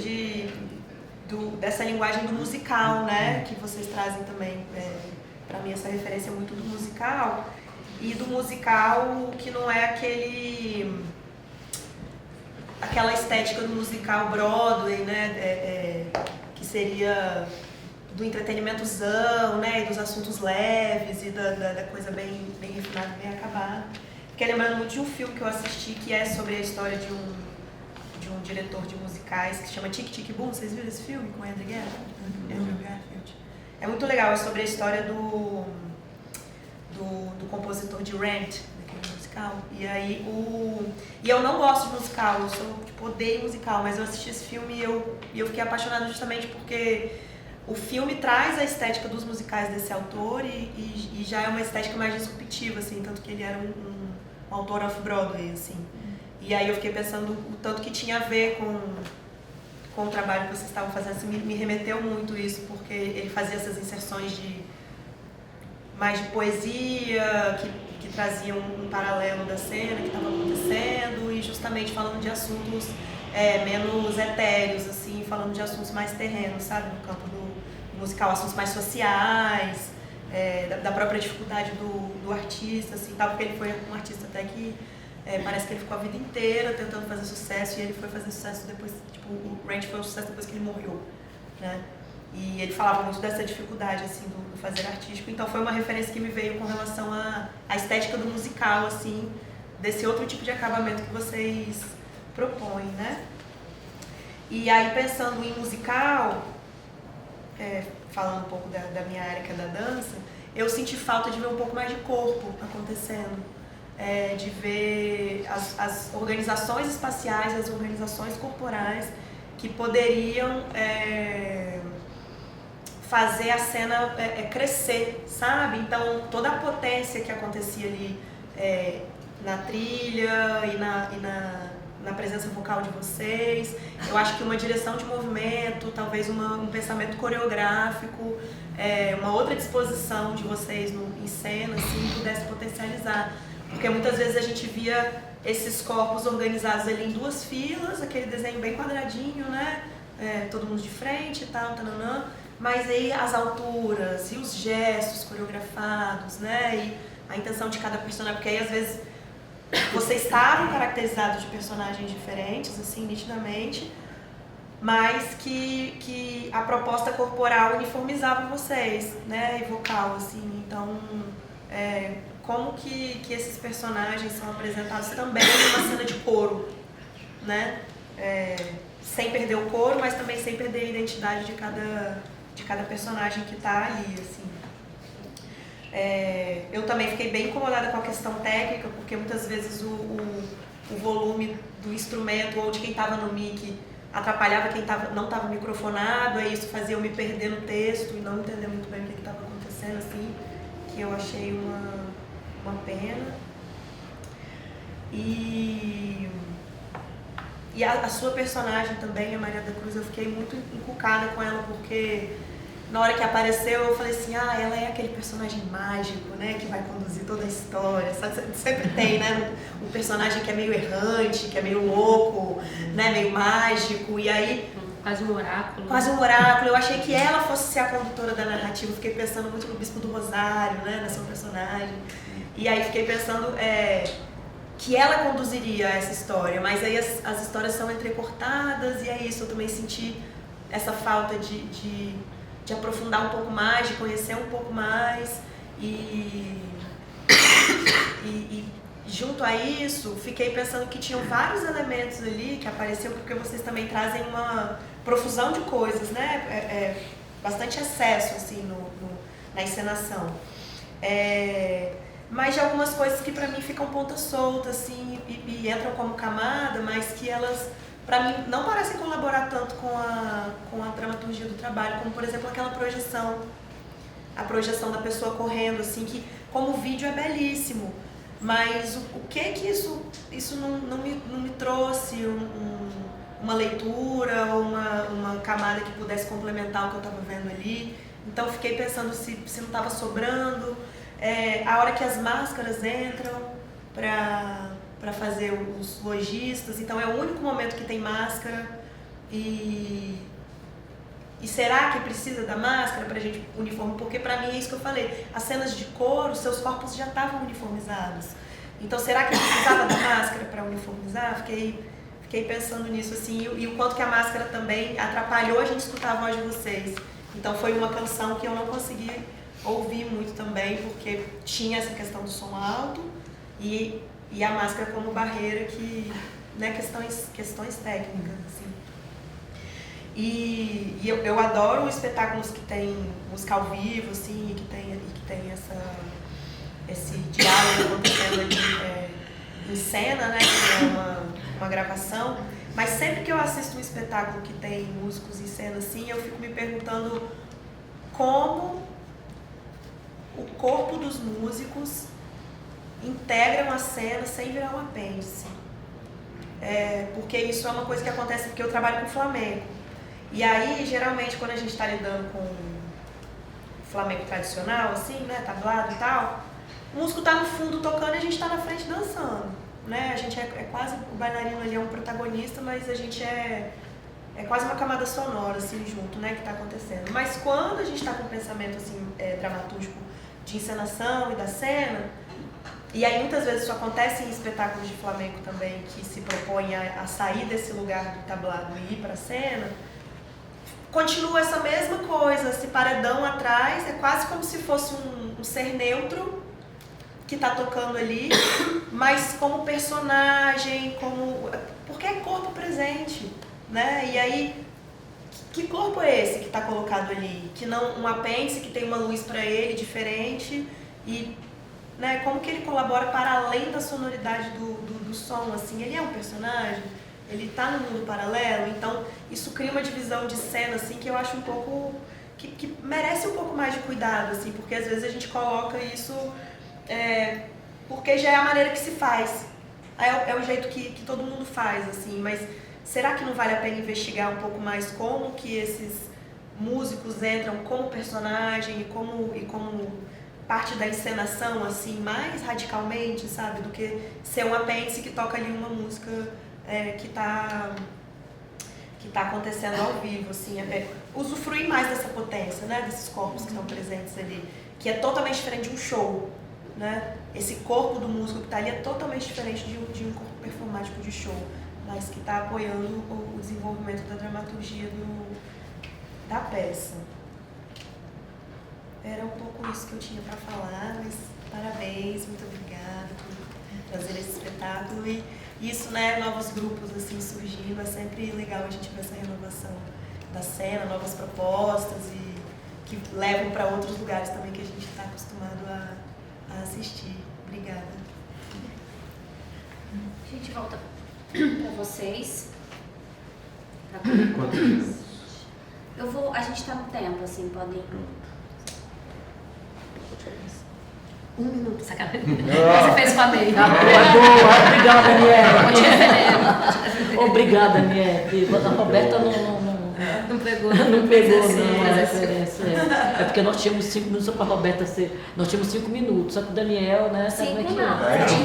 dessa linguagem do musical, né? Que vocês trazem também. Para mim, essa referência é muito do musical. E do musical que não é aquela estética do musical Broadway, né? Que seria do entretenimentozão, né? E dos assuntos leves e da coisa bem refinada, bem acabada. Fiquei lembrando muito de um filme que eu assisti que é sobre a história de um diretor de musicais que se chama Tic Tic Boom. Vocês viram esse filme com Andrew Garfield? É muito legal, é sobre a história do compositor de Rent, daquele musical. E aí e eu não gosto de musical, eu odeio musical, mas eu assisti esse filme e eu fiquei apaixonada justamente porque o filme traz a estética dos musicais desse autor e já é uma estética mais disruptiva, assim, tanto que ele era um autor off-Broadway, assim. E aí eu fiquei pensando o tanto que tinha a ver com o trabalho que vocês estavam fazendo, assim, me remeteu muito isso, porque ele fazia essas inserções mais de poesia, que traziam um paralelo da cena que estava acontecendo e justamente falando de assuntos menos etéreos, assim, falando de assuntos mais terrenos, sabe, no campo do musical, assuntos mais sociais, da própria dificuldade do artista, assim, tal, porque ele foi um artista até que parece que ele ficou a vida inteira tentando fazer sucesso e ele foi fazer sucesso depois, tipo, o Rent foi um sucesso depois que ele morreu, né? E ele falava muito dessa dificuldade, assim, do fazer artístico. Então foi uma referência que me veio com relação à estética do musical, assim, desse outro tipo de acabamento que vocês propõem, né? E aí, pensando em musical, falando um pouco da minha área, que é da dança, eu senti falta de ver um pouco mais de corpo acontecendo. De ver as organizações espaciais, as organizações corporais que poderiam fazer a cena crescer, sabe? Então, toda a potência que acontecia ali na trilha e na presença vocal de vocês, eu acho que uma direção de movimento, talvez um pensamento coreográfico, uma outra disposição de vocês em cena, assim, pudesse potencializar. Porque muitas vezes a gente via esses corpos organizados ali em duas filas, aquele desenho bem quadradinho, né? Todo mundo de frente e tal, tananã. Mas aí as alturas e os gestos coreografados, né? E a intenção de cada personagem, porque aí às vezes vocês estavam caracterizados de personagens diferentes, assim, nitidamente, mas que a proposta corporal uniformizava vocês, né? E vocal, assim, então... como que esses personagens são apresentados também numa cena de coro, né? Sem perder o coro, mas também sem perder a identidade de cada personagem que está ali, assim. Eu também fiquei bem incomodada com a questão técnica, porque muitas vezes o volume do instrumento ou de quem estava no mic atrapalhava quem não estava microfonado, aí isso fazia eu me perder no texto e não entender muito bem o que estava acontecendo, assim, que eu achei uma pena. E a sua personagem também, a Maria da Cruz, eu fiquei muito encucada com ela, porque na hora que apareceu eu falei assim, ela é aquele personagem mágico, né, que vai conduzir toda a história, sabe? Sempre tem, né, um personagem que é meio errante, que é meio louco, né, meio mágico, e aí... Quase um oráculo. Quase um oráculo. Eu achei que ela fosse ser a condutora da narrativa, fiquei pensando muito no Bispo do Rosário, né, na sua personagem, e aí fiquei pensando que ela conduziria essa história, mas aí as histórias são entrecortadas, e é isso, eu também senti essa falta de aprofundar um pouco mais, de conhecer um pouco mais, e junto a isso, fiquei pensando que tinham vários elementos ali que apareciam, porque vocês também trazem uma profusão de coisas, né? Bastante excesso, assim, na encenação. Mas de algumas coisas que pra mim ficam ponta solta, assim, e entram como camada, mas que elas, pra mim, não parecem colaborar tanto com a dramaturgia do trabalho, como, por exemplo, aquela projeção. A projeção da pessoa correndo, assim, que como vídeo é belíssimo, mas o que isso não me trouxe uma leitura ou uma camada que pudesse complementar o que eu estava vendo ali. Então fiquei pensando se não estava sobrando. A hora que as máscaras entram para fazer os lojistas, então é o único momento que tem máscara. E será que precisa da máscara pra gente uniformar? Porque pra mim é isso que eu falei. As cenas de couro, seus corpos já estavam uniformizados. Então será que precisava da máscara para uniformizar? Fiquei pensando nisso, assim, e o quanto que a máscara também atrapalhou a gente escutar a voz de vocês. Então foi uma canção que eu não consegui ouvir muito também, porque tinha essa questão do som alto e a máscara como barreira que, né, questões técnicas, assim. E eu adoro espetáculos que tem música ao vivo, assim, e que tem esse diálogo acontecendo ali em cena, né, que é uma gravação. Mas sempre que eu assisto um espetáculo que tem músicos em cena, assim, eu fico me perguntando como o corpo dos músicos integram a cena sem virar um apêndice. Porque isso é uma coisa que acontece porque eu trabalho com flamenco. E aí, geralmente, quando a gente está lidando com flamenco tradicional, assim, né, tablado e tal, o músico está no fundo tocando e a gente está na frente dançando, né? A gente é quase, o bailarino ali é um protagonista, mas a gente é quase uma camada sonora, assim, junto, né, que está acontecendo. Mas quando a gente está com um pensamento, assim, dramatúrgico de encenação e da cena, e aí muitas vezes isso acontece em espetáculos de flamenco também, que se propõem a sair desse lugar do tablado e ir para a cena, continua essa mesma coisa, esse paredão atrás, é quase como se fosse um ser neutro que está tocando ali, mas como personagem, porque é corpo presente, né? E aí, que corpo é esse que está colocado ali? Que não um apêndice que tem uma luz para ele diferente e, né, como que ele colabora para além da sonoridade do som, assim, ele é um personagem? Ele está no mundo paralelo, então isso cria uma divisão de cena, assim, que eu acho um pouco... que merece um pouco mais de cuidado, assim, porque às vezes a gente coloca isso porque já é a maneira que se faz. É o jeito que todo mundo faz, assim, mas será que não vale a pena investigar um pouco mais como que esses músicos entram como personagem e como parte da encenação, assim, mais radicalmente, sabe, do que ser um apêndice que toca ali uma música... que tá acontecendo ao vivo, assim, usufruir mais dessa potência, né, desses corpos que estão presentes ali, que é totalmente diferente de um show, né? Esse corpo do músico que está ali é totalmente diferente de um corpo performático de show, mas que está apoiando o desenvolvimento da dramaturgia da peça. Era um pouco isso que eu tinha para falar, mas parabéns, muito obrigada por trazer esse espetáculo e isso, né, novos grupos assim surgindo, é sempre legal a gente ver essa renovação da cena, novas propostas e que levam para outros lugares também que a gente está acostumado a assistir. Obrigada. A gente volta pra vocês. Quantos minutos? A gente tá no tempo, assim, podem. 1 minuto, sacanagem. Você fez com a meia. Obrigada, Vou te Nier. referir. Obrigada, Nier. A Roberta Não pegou. não pegou Mas não, a assim, referência. É porque nós tínhamos 5 minutos só para a Roberta ser. Nós tínhamos 5 minutos, só que o Daniel, né? Sabe como é que é?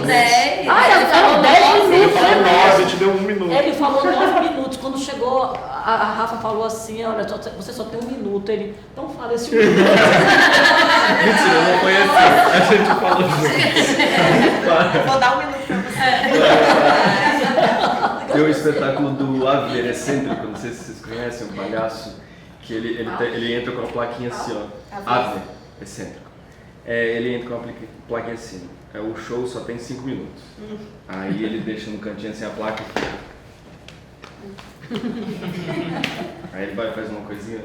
10. Ah, ele falou 10 minutos. Falou 9, a gente deu 1 minuto. Ele falou 9 minutos. Quando chegou, a Rafa falou assim: olha, você só tem 1 minuto. Ele, então fala esse 1 minuto. Mentira, não foi assim. A gente falou junto. Vou dar 1 minuto pra você. Tem um espetáculo do Aver Excêntrico, não sei se vocês conhecem, um palhaço, que ele entra com uma plaquinha assim, ó. Aver Excêntrico. Ele entra com uma plaquinha assim. O show só tem 5 minutos. Aí ele deixa no cantinho assim a placa e fica. Aí ele vai e faz uma coisinha.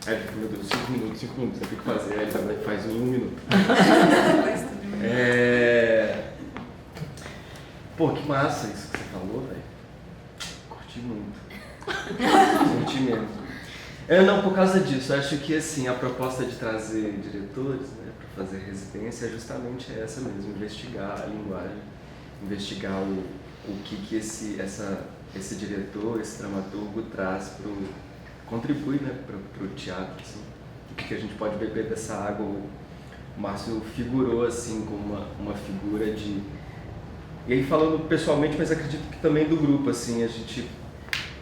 Aí ele fica, meu Deus, 5 minutos, eu tenho que fazer. Aí ele vai e faz em 1 minuto. Pô, que massa isso que você falou, velho. Curti muito. Curti mesmo. Não, por causa disso, acho que assim, a proposta de trazer diretores, né, para fazer residência é justamente essa mesmo, investigar a linguagem, investigar o que esse diretor, esse dramaturgo traz contribui, né, para o teatro, assim. O que a gente pode beber dessa água. O Márcio figurou assim como uma figura de... E aí falando pessoalmente, mas acredito que também do grupo, assim,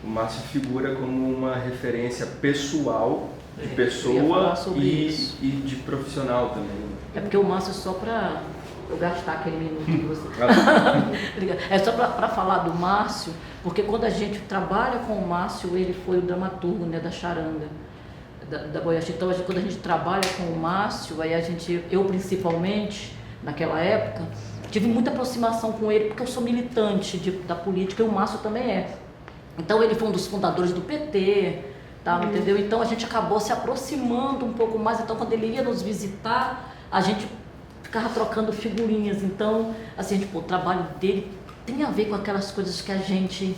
o Márcio figura como uma referência pessoal, de pessoa e de profissional também. É porque o Márcio, só para eu gastar aquele minuto que você... É só para falar do Márcio, porque quando a gente trabalha com o Márcio, ele foi o dramaturgo, né, da charanga, da Boiachi. Então, quando a gente trabalha com o Márcio, aí eu principalmente, naquela época, tive muita aproximação com ele, porque eu sou militante da política e o Márcio também é. Então ele foi um dos fundadores do PT, tá, entendeu? Então a gente acabou se aproximando um pouco mais. Então quando ele ia nos visitar, a gente ficava trocando figurinhas. Então, assim, o trabalho dele tem a ver com aquelas coisas que a gente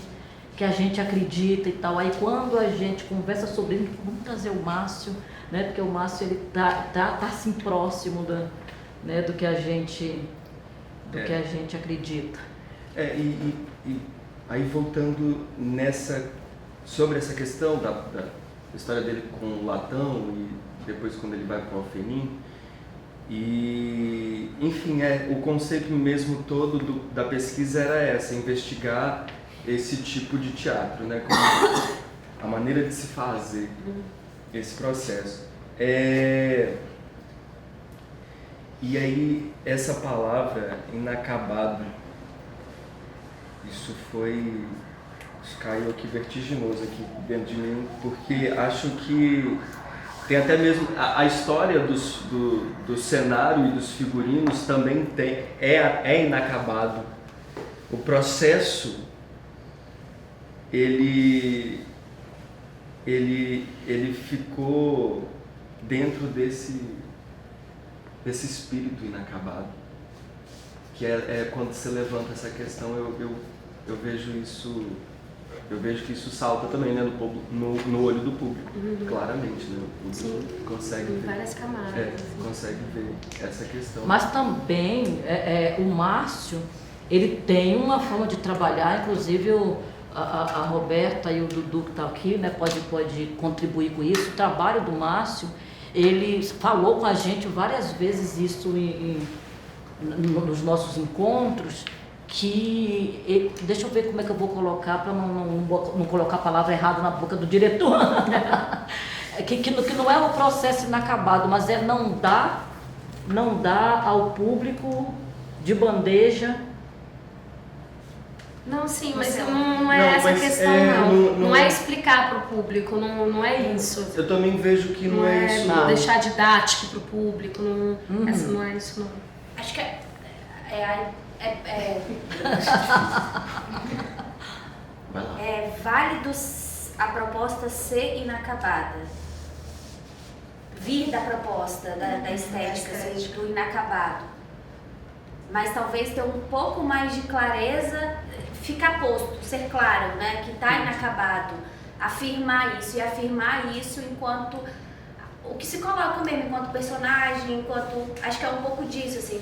acredita e tal. Aí quando a gente conversa sobre ele, vamos trazer o Márcio, né? Porque o Márcio, ele tá assim próximo né, do que a gente acredita. Aí voltando sobre essa questão da história dele com o Latão e depois quando ele vai para o Alfenim, e enfim, o conceito mesmo todo da pesquisa era investigar esse tipo de teatro, né, como a maneira de se fazer esse processo. E aí essa palavra inacabado, isso caiu aqui vertiginoso aqui dentro de mim, porque acho que tem até mesmo a história do cenário e dos figurinos também é inacabado. O processo ele ficou dentro desse espírito inacabado, que é quando você levanta essa questão, eu vejo que isso salta também, né, no olho do público, claramente, né, o público consegue ver, várias camadas, consegue ver essa questão. Mas também o Márcio, ele tem uma forma de trabalhar, inclusive a Roberta e o Dudu que está aqui, né, pode contribuir com isso. O trabalho do Márcio, ele falou com a gente várias vezes isso nos nossos encontros, que deixa eu ver como é que eu vou colocar para não colocar a palavra errada na boca do diretor. que não é um processo inacabado, mas não dá ao público de bandeja. Não, sim, mas não é essa questão, não é explicar para o público, não é isso. Eu também vejo que não é isso, não. Deixar didático para o público, não é isso, não. Acho que é válido a proposta ser inacabada. Vir da proposta, da estética, seja do inacabado. Mas talvez ter um pouco mais de clareza, ficar posto, ser claro, né, que está inacabado, afirmar isso e afirmar isso enquanto o que se coloca mesmo enquanto personagem, enquanto acho que é um pouco disso assim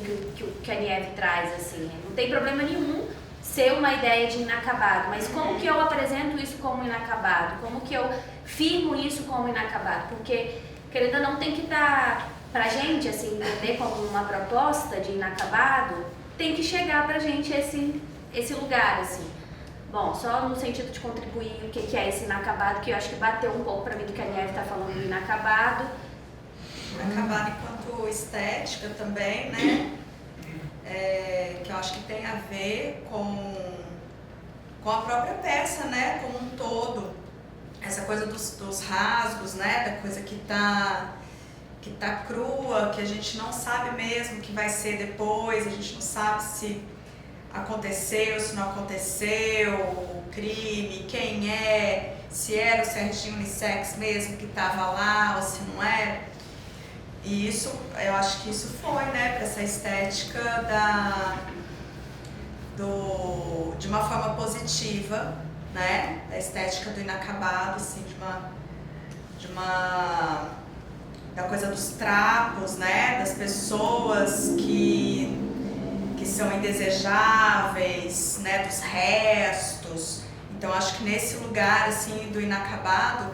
que a Nieve traz assim, não tem problema nenhum ser uma ideia de inacabado, mas como que eu apresento isso como inacabado, como que eu firmo isso como inacabado, porque querendo ou não tem que estar pra gente assim entender como uma proposta de inacabado, tem que chegar pra gente esse lugar, assim. Bom, só no sentido de contribuir o que é esse inacabado, que eu acho que bateu um pouco pra mim do que a Nieve tá falando do inacabado. Inacabado enquanto estética também, né? Que eu acho que tem a ver com a própria peça, né? Como um todo. Essa coisa dos rasgos, né? Da coisa que tá crua, que a gente não sabe mesmo o que vai ser depois, a gente não sabe se aconteceu, se não aconteceu, o crime, quem é, se era o Serginho Unissex mesmo que estava lá ou se não era. E isso, eu acho que isso foi, né, para essa estética de uma forma positiva, né, da estética do inacabado, assim, da coisa dos trapos, né, das pessoas que são indesejáveis, né, dos restos. Então acho que nesse lugar assim do inacabado,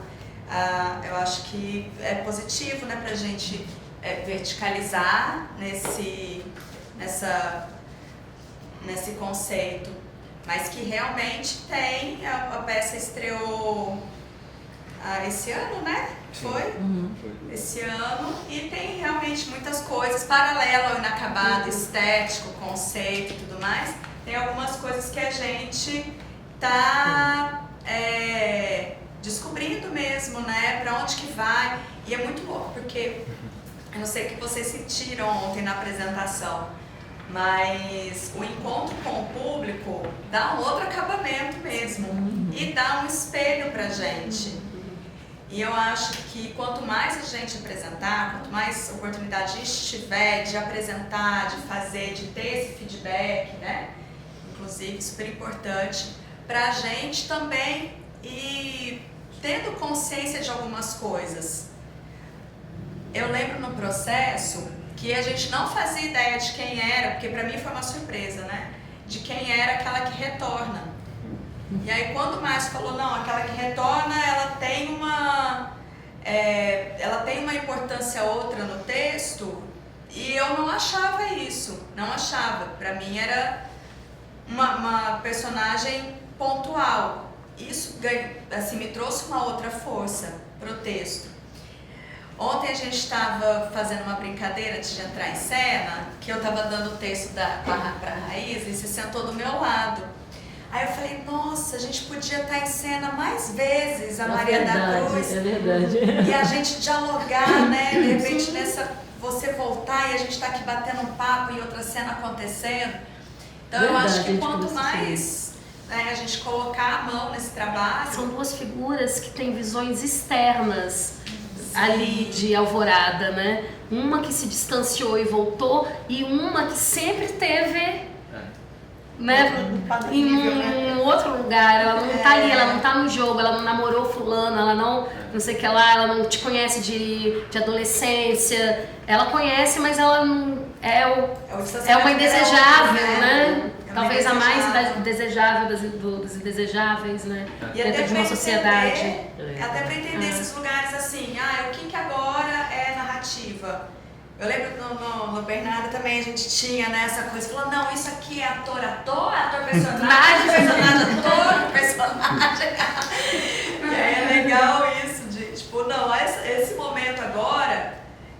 eu acho que é positivo, né, pra gente verticalizar nesse conceito, mas que realmente tem, a peça estreou esse ano, né? Foi? Esse ano, e tem realmente muitas coisas paralelas ao inacabado, estético, conceito e tudo mais. Tem algumas coisas que a gente tá descobrindo mesmo, né? Pra onde que vai. E é muito louco, porque eu não sei o que vocês sentiram ontem na apresentação, mas o encontro com o público dá um outro acabamento mesmo e dá um espelho pra gente. E eu acho que quanto mais a gente apresentar, quanto mais oportunidade a gente tiver de apresentar, de fazer, de ter esse feedback, né? Inclusive, super importante pra gente também ir tendo consciência de algumas coisas. Eu lembro no processo que a gente não fazia ideia de quem era, porque pra mim foi uma surpresa, né? De quem era aquela que retorna. E aí quando o Márcio falou, não, aquela que retorna, ela tem uma importância outra no texto, e eu não achava isso, não achava. Pra mim era uma personagem pontual. Isso assim, me trouxe uma outra força pro texto. Ontem a gente estava fazendo uma brincadeira antes de entrar em cena, que eu estava dando o texto para a Raíza e se sentou do meu lado. Aí eu falei, nossa, a gente podia estar em cena mais vezes, a Maria da Cruz. É verdade. E a gente dialogar, né? De repente você voltar e a gente está aqui batendo um papo e outra cena acontecendo. Então eu acho que quanto mais a gente colocar a mão nesse trabalho... São duas figuras que têm visões externas ali de Alvorada, né? Uma que se distanciou e voltou e uma que sempre teve... Né? Em um outro lugar, ela não tá ali, ela não tá no jogo, ela não namorou fulano, ela não sei o que lá, ela não te conhece de adolescência, ela conhece, mas ela não é uma indesejável, né? Talvez a mais desejável dos indesejáveis, né? E dentro de uma sociedade. Até pra entender esses lugares assim, o que agora é narrativa? Eu lembro no Bernardo também a gente tinha, né, essa coisa, falou, não, isso aqui é ator, personagem, personagem. E aí é legal isso, de tipo, não, esse momento agora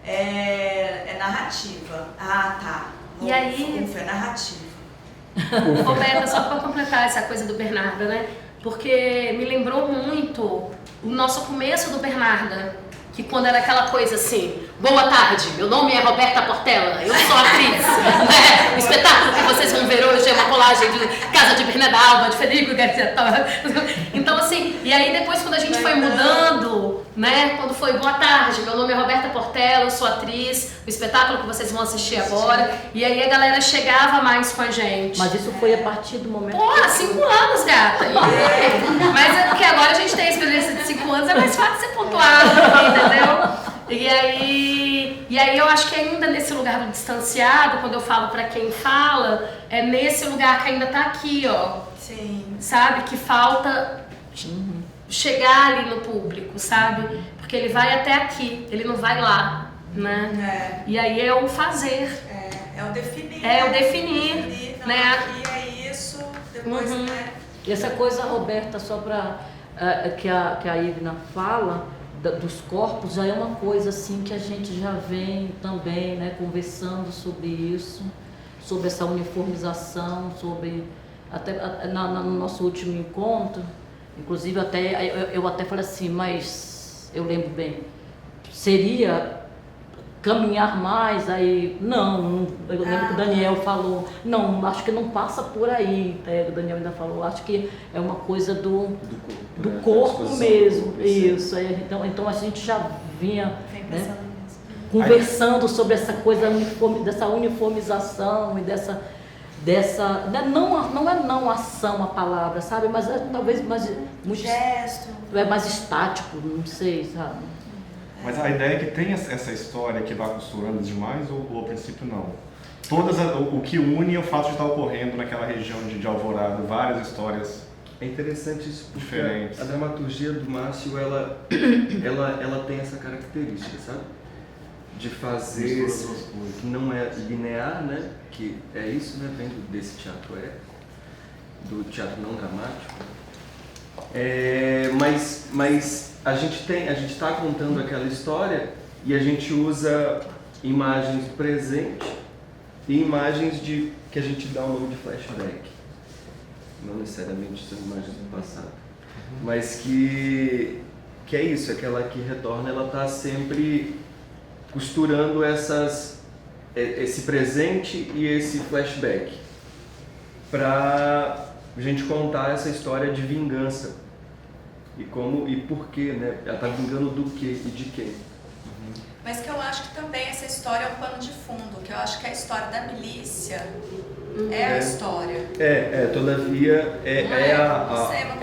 é narrativa. Ah, tá. E aí... É narrativa. Roberta, só para completar essa coisa do Bernarda, né? Porque me lembrou muito o nosso começo do Bernarda, que quando era aquela coisa assim, boa tarde, meu nome é Roberta Portela, eu sou atriz, né? O espetáculo que vocês vão ver hoje é uma colagem de Casa de Bernarda Alba, de Federico Garcia Torres. Então assim, e aí depois quando a gente foi mudando, né? Quando foi boa tarde, meu nome é Roberta Portela, eu sou atriz, o espetáculo que vocês vão assistir agora, e aí a galera chegava mais com a gente. Mas isso foi a partir do momento... Pô, 5 anos, gata. Mas é porque agora a gente tem a experiência de 5 anos, é mais fácil ser pontuado, entendeu? E aí eu acho que ainda nesse lugar do distanciado, quando eu falo pra quem fala, é nesse lugar que ainda tá aqui, ó. Sim. Sabe? Que falta chegar ali no público, sabe? Porque ele vai até aqui, ele não vai lá, né? E aí é o fazer. É o definir. É o definir, não, né? Aqui é isso, depois, né? E essa coisa, Roberta, só para que a Ivna fala, dos corpos, já é uma coisa assim que a gente já vem também, né, conversando sobre isso, sobre essa uniformização, sobre até no nosso último encontro, inclusive eu até falei assim, mas eu lembro bem, seria caminhar mais, aí não, eu lembro que o Daniel falou, não, acho que não passa por aí, o Daniel ainda falou, acho que é uma coisa do corpo mesmo, isso, então a gente já vinha, né, conversando sobre essa coisa, dessa uniformização e dessa não ação a palavra, sabe, mas talvez mais muito gesto, mais estático, não sei, sabe. Mas a ideia é que tem essa história que vai costurando demais ou a princípio não? O que une é o fato de estar ocorrendo naquela região de Alvorada, várias histórias. É interessante isso porque diferentes. A dramaturgia do Márcio, ela tem essa característica, sabe? De fazer que não é linear, né? Que é isso, né? Vendo desse teatro do teatro não dramático. Mas a gente está contando aquela história e a gente usa imagens do presente e imagens que a gente dá o nome de flashback. Não necessariamente são imagens do passado. Mas que é isso, aquela que retorna, ela está sempre costurando esse presente e esse flashback para a gente contar essa história de vingança. E por quê, né? Ela tá vingando do quê e de quem? Mas que eu acho que também essa história é um pano de fundo, que eu acho que a história da milícia é a história. Todavia, é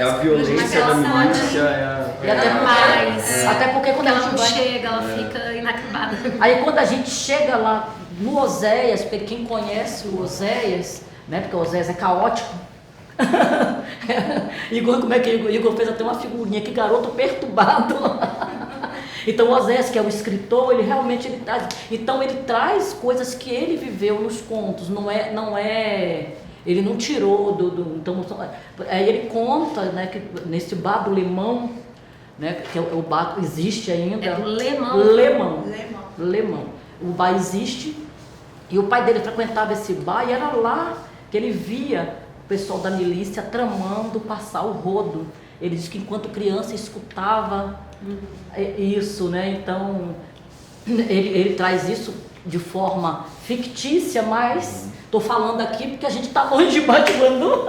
a violência da milícia, E até mais. Até porque quando ela a gente não chega, ela fica inacabada. Aí quando a gente chega lá no Oséias, para quem conhece o Oséias, né? Porque o Oséias é caótico. Igor, como é que Igor fez até uma figurinha, que garoto perturbado. Então o Oséias, que é o escritor, ele realmente ele traz coisas que ele viveu nos contos, ele não tirou então aí ele conta, né, que nesse bar do Lemão, né, que o bar existe ainda, é do Lemão, o bar existe e o pai dele frequentava esse bar e era lá que ele via o pessoal da milícia tramando passar o rodo. Ele diz que enquanto criança escutava isso, né? Então ele traz isso de forma fictícia, mas estou falando aqui porque a gente está longe de Batmandu.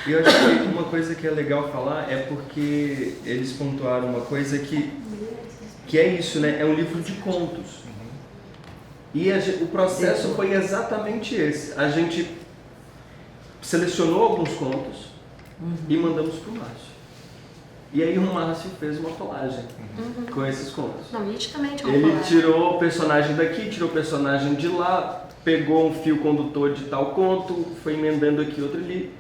E eu acho que uma coisa que é legal falar é porque eles pontuaram uma coisa que é isso, né? É um livro de contos. E o processo foi exatamente esse. A gente selecionou alguns contos e mandamos para o Márcio. E aí o Márcio fez uma colagem com esses contos. Não, nitidamente uma Ele colagem. tirou o personagem daqui, tirou o personagem de lá, pegou um fio condutor de tal conto, foi emendando aqui outro ali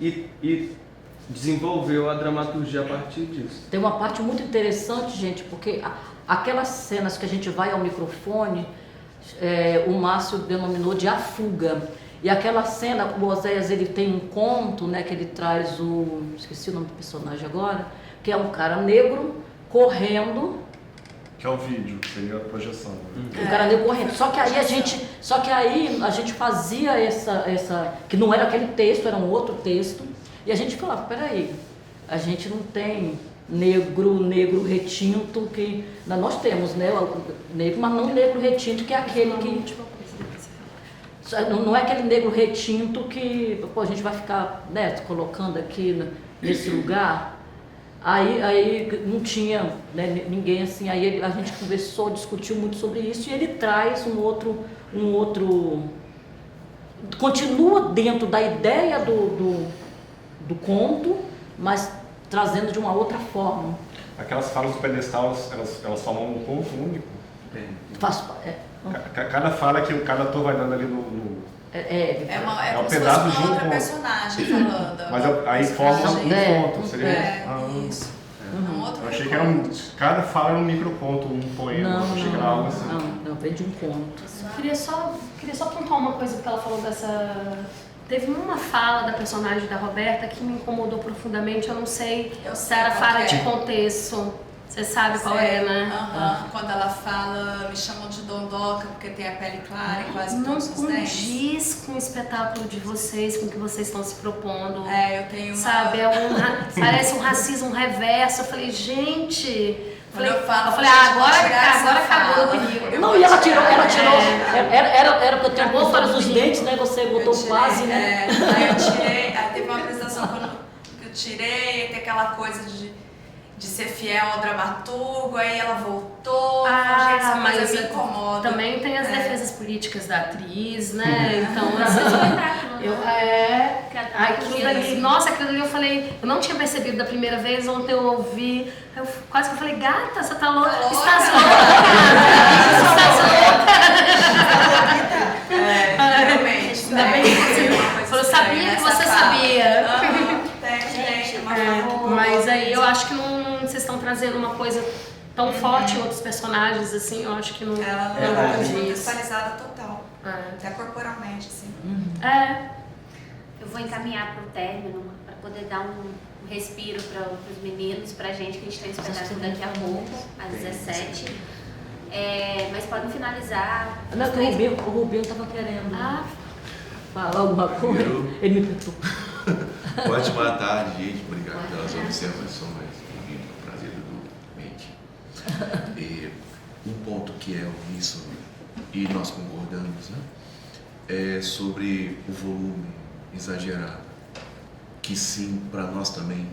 e desenvolveu a dramaturgia a partir disso. Tem uma parte muito interessante, gente, porque aquelas cenas que a gente vai ao microfone, o Márcio denominou de A Fuga. E aquela cena, o Oséias, ele tem um conto, né, que ele traz esqueci o nome do personagem agora, que é um cara negro correndo. Que é o vídeo, que seria a projeção. Um cara negro correndo. Só que aí a gente fazia essa que não era aquele texto, era um outro texto, e a gente falava, peraí, a gente não tem negro retinto, que nós temos, né? Negro, mas não negro retinto, que é aquele que... Não é aquele negro retinto que a gente vai ficar, né, colocando aqui nesse lugar. Aí não tinha, né, ninguém assim, aí a gente conversou, discutiu muito sobre isso e ele traz um outro continua dentro da ideia do conto, mas trazendo de uma outra forma. Aquelas falas do pedestal, elas formam um conto único? Cada fala que cada ator vai dando ali É como um se pedaço fosse de uma um outra conto. personagem falando. Mas aí forma um conto, seria? Isso. Um outro Eu achei que recorte. cada fala era um microconto, um poema. Não, Achei que era algo assim. não, vem de um conto. Queria só pontuar uma coisa que ela falou dessa... Teve uma fala da personagem da Roberta que me incomodou profundamente, eu não sei se era fora de contexto. Você sabe qual é, né? Quando ela fala, me chamam de dondoca porque tem a pele clara e quase Não todos os dentes. condiz com o espetáculo de vocês, com o que vocês estão se propondo. Eu tenho uma... Sabe, parece um racismo reverso. Eu falei, gente... Eu falei, agora acabou comigo. Não, e ela tirou, era pra eu ter todos os dentes, né? Você botou quase, né? Aí eu tirei, aí teve uma apresentação que eu tirei, tem aquela coisa de ser fiel ao dramaturgo, aí ela voltou, gente, essa coisa me incomoda. Também tem as defesas políticas da atriz, né? Então, aquilo ali, nossa, aquilo ali eu falei, eu não tinha percebido da primeira vez, ontem eu ouvi, quase que eu falei, gata, você tá louca? Estás louca? Realmente. Ainda bem que você falou, sabia que você sabia. Mas aí eu acho que vocês estão trazendo uma coisa tão forte em outros personagens, assim, eu acho que não... Ela é contextualizada total, até corporalmente, assim. Eu vou encaminhar para o término, para poder dar um respiro para os meninos, para a gente, que a gente tem espetáculo daqui a pouco, às 17. Mas podem finalizar. Não, o Rubinho estava querendo falar alguma coisa, ele me perguntou. Ótima tarde, gente. Obrigado pelas observações. É um prazer do mente. Um ponto que é isso, e nós concordamos, né? É sobre o volume exagerado, que sim, para nós também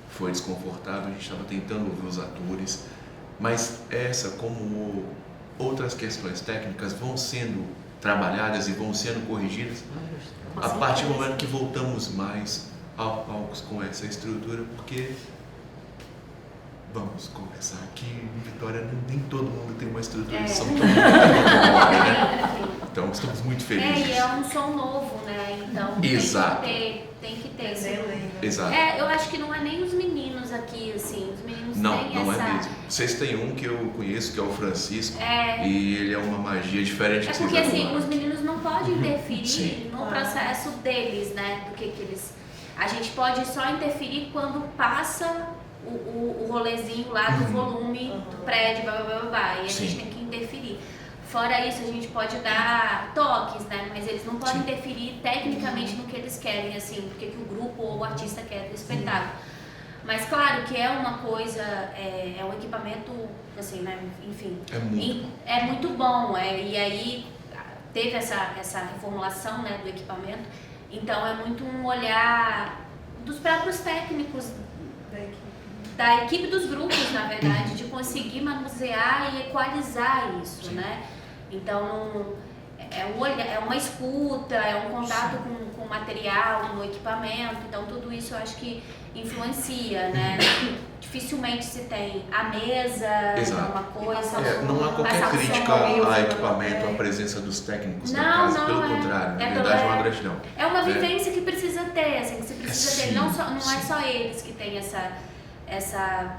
foi desconfortável. A gente estava tentando ouvir os atores, mas essa, como outras questões técnicas, vão sendo trabalhadas e vão sendo corrigidas a partir do momento que voltamos mais ao palco com essa estrutura, porque vamos conversar aqui em Vitória, nem todo mundo tem uma estrutura de som tão boa, né? Então estamos muito felizes. E é um som novo, né? Então Exato. tem que ter esse... Exato. Eu acho que não é nem os meninos aqui, assim, os meninos não têm é essa... mesmo. Vocês têm um que eu conheço, que é o Francisco, e ele é uma magia diferente. É porque assim, os meninos não podem interferir no processo deles, né? Do que eles... A gente pode só interferir quando passa o rolezinho lá do volume do prédio, e a gente tem que interferir. Fora isso, a gente pode dar toques, né? Mas eles não podem interferir tecnicamente no que eles querem, assim, porque que o grupo ou o artista quer do espetáculo. Mas claro que é uma coisa, é um equipamento, assim, né? Enfim, é muito bom. E aí teve essa reformulação, né, do equipamento. Então é muito um olhar dos próprios técnicos, da equipe dos grupos, na verdade, de conseguir manusear e equalizar isso, né? Então é uma escuta, é um contato com o material, com o equipamento, então tudo isso eu acho que influencia, né? Dificilmente se tem a mesa, alguma coisa. Não há qualquer crítica a equipamento, a presença dos técnicos da casa, pelo contrário, na verdade é uma gratidão. É uma vivência que precisa ter, assim, que você precisa ter, não é só eles que têm essa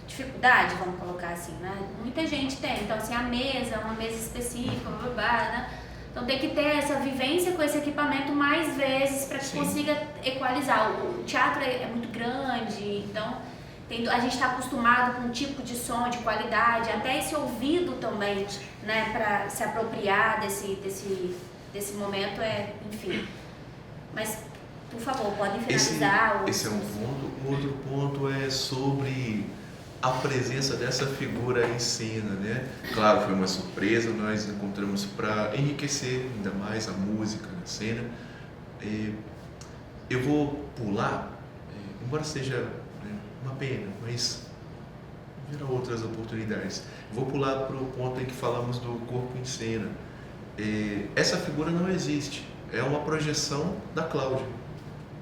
dificuldade, vamos colocar assim, né? Muita gente tem, então assim, a mesa, uma mesa específica, né? Então tem que ter essa vivência com esse equipamento mais vezes para que consiga equalizar. O teatro é muito grande, então a gente está acostumado com um tipo de som, de qualidade, até esse ouvido também, né, para se apropriar desse momento, enfim. Mas Por favor, podem finalizar. Esse é um ponto. O outro ponto é sobre a presença dessa figura em cena, né? Claro, foi uma surpresa, nós encontramos para enriquecer ainda mais a música na cena. Eu vou pular, embora seja uma pena, mas haverá outras oportunidades. Vou pular para o ponto em que falamos do corpo em cena. Essa figura não existe, é uma projeção da Cláudia.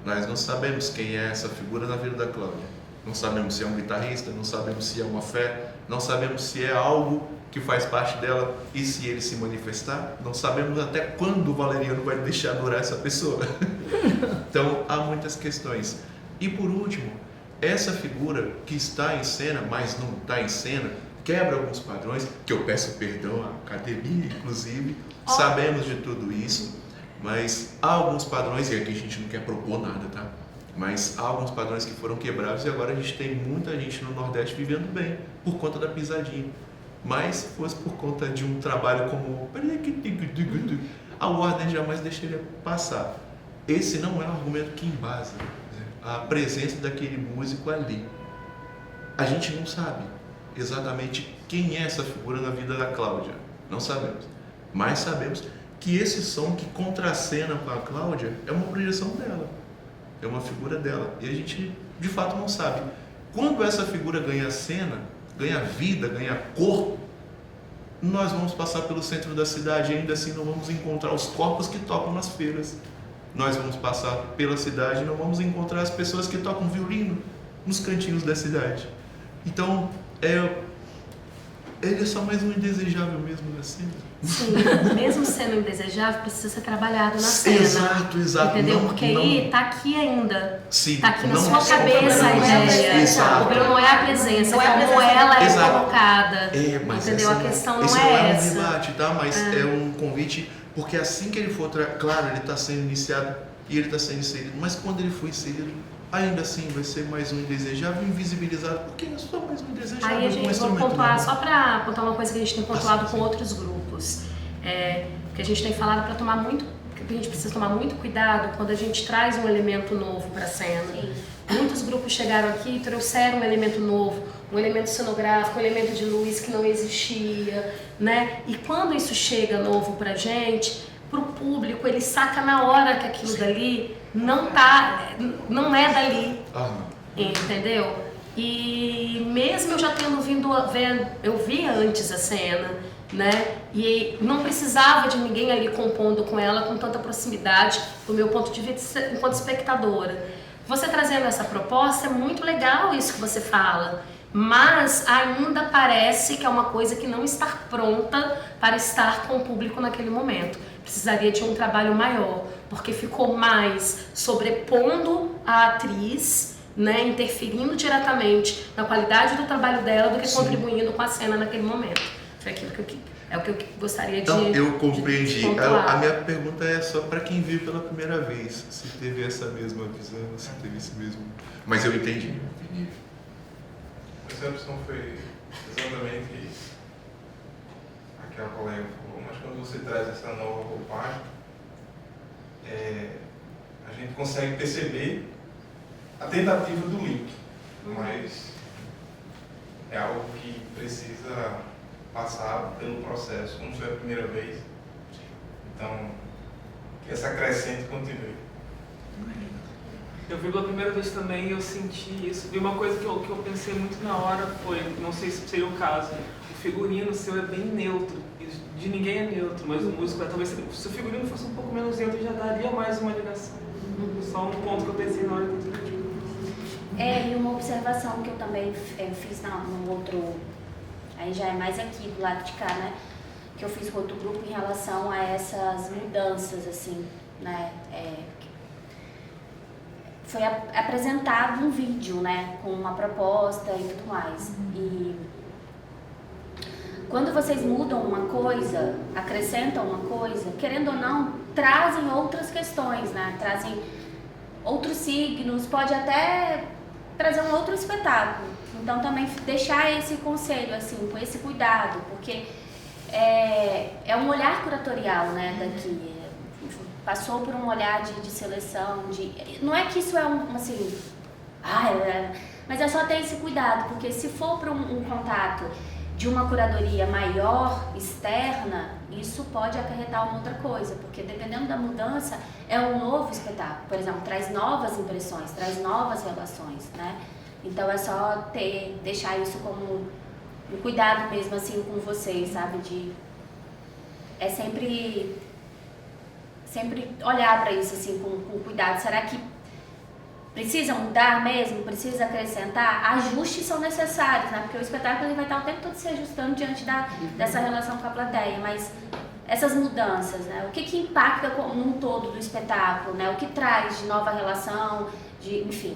Nós não sabemos quem é essa figura na vida da Cláudia. Não sabemos se é um guitarrista, não sabemos se é uma fé, não sabemos se é algo que faz parte dela e se ele se manifestar. Não sabemos até quando o Valeriano vai deixar adorar essa pessoa. Então, há muitas questões. E por último, essa figura que está em cena, mas não está em cena, quebra alguns padrões, que eu peço perdão à academia, inclusive, sabemos de tudo isso, mas há alguns padrões, e aqui a gente não quer propor nada, tá? Mas há alguns padrões que foram quebrados e agora a gente tem muita gente no Nordeste vivendo bem, por conta da pisadinha. Mas se fosse por conta de um trabalho como a Warner jamais deixaria passar. Esse não é um argumento que embasa a presença daquele músico ali. A gente não sabe exatamente quem é essa figura na vida da Cláudia, não sabemos. Mas sabemos que esse som que contracena com a Cláudia é uma projeção dela, é uma figura dela, e a gente de fato não sabe. Quando essa figura ganha cena, ganha vida, ganha corpo, nós vamos passar pelo centro da cidade e ainda assim não vamos encontrar os corpos que tocam nas feiras. Nós vamos passar pela cidade e não vamos encontrar as pessoas que tocam violino nos cantinhos da cidade. Então, ele é só mais um indesejável mesmo na cena. Sim, mesmo sendo indesejável, precisa ser trabalhado na cena. Exato. Entendeu? Não, porque aí tá aqui ainda. Sim, tá aqui na não sua é cabeça a ideia. Exato. O problema não é a presença, Não é a como presença, ela é exato. colocada. Mas Entendeu? A questão não esse é não é essa. um debate, tá? Mas é um convite, porque assim que ele for, claro, ele está sendo iniciado e ele está sendo inserido, mas quando ele for inserido, ainda assim vai ser mais um indesejável, invisibilizado, porque é só mais um indesejável. Aí a gente vai pontuar, só para pontuar uma coisa que a gente tem pontuado com outros grupos, que a gente tem falado para tomar muito, que a gente precisa tomar muito cuidado quando a gente traz um elemento novo para a cena. Sim. Muitos grupos chegaram aqui e trouxeram um elemento novo, um elemento cenográfico, um elemento de luz que não existia, né? E quando isso chega novo pra gente, pro público, ele saca na hora que aquilo dali não é dali, entendeu? E mesmo eu já tendo eu via antes a cena, né? E não precisava de ninguém ali compondo com ela com tanta proximidade, do meu ponto de vista enquanto espectadora. Você trazendo essa proposta, é muito legal isso que você fala, mas ainda parece que é uma coisa que não está pronta para estar com o público naquele momento. Precisaria de um trabalho maior, porque ficou mais sobrepondo a atriz, né, interferindo diretamente na qualidade do trabalho dela do que contribuindo com a cena naquele momento. Foi aquilo é o que eu gostaria de Então, eu compreendi. pontuar. A minha pergunta é só para quem viu pela primeira vez, se teve essa mesma visão, se teve esse mesmo... Mas eu entendi. A percepção foi exatamente a que a colega falou, mas quando você traz essa nova roupagem, a gente consegue perceber a tentativa do link, mas é algo que precisa passar pelo processo, como foi a primeira vez. Então, que essa crescente continue. Eu vi pela primeira vez também e eu senti isso. E uma coisa que eu pensei muito na hora foi, não sei se seria o caso, o figurino seu é bem neutro, de ninguém é neutro, mas o músico talvez se o figurino fosse um pouco menos neutro já daria mais uma ligação. Só um ponto que eu pensei na hora que eu entendi. E uma observação que eu também fiz no outro, aí já é mais aqui do lado de cá, né? Que eu fiz com outro grupo em relação a essas mudanças, assim, né? Foi apresentado um vídeo, né? Com uma proposta e tudo mais. E quando vocês mudam uma coisa, acrescentam uma coisa, querendo ou não, trazem outras questões, né? Trazem outros signos, pode até trazer um outro espetáculo. Então também deixar esse conselho, assim, com esse cuidado, porque é um olhar curatorial, né, daqui. passou por um olhar de seleção, não é que isso é assim, mas é só ter esse cuidado, porque se for para um contato de uma curadoria maior, externa, isso pode acarretar uma outra coisa, porque dependendo da mudança, é um novo espetáculo, por exemplo, traz novas impressões, traz novas relações, né? Então é só deixar isso como um cuidado mesmo assim com vocês, sabe? É sempre olhar para isso assim com cuidado. Será que precisa mudar mesmo? Precisa acrescentar? Ajustes são necessários, né? Porque o espetáculo ele vai estar o tempo todo se ajustando diante dessa relação com a plateia, mas essas mudanças, né? O que impacta num todo do espetáculo, né? O que traz de nova relação, enfim.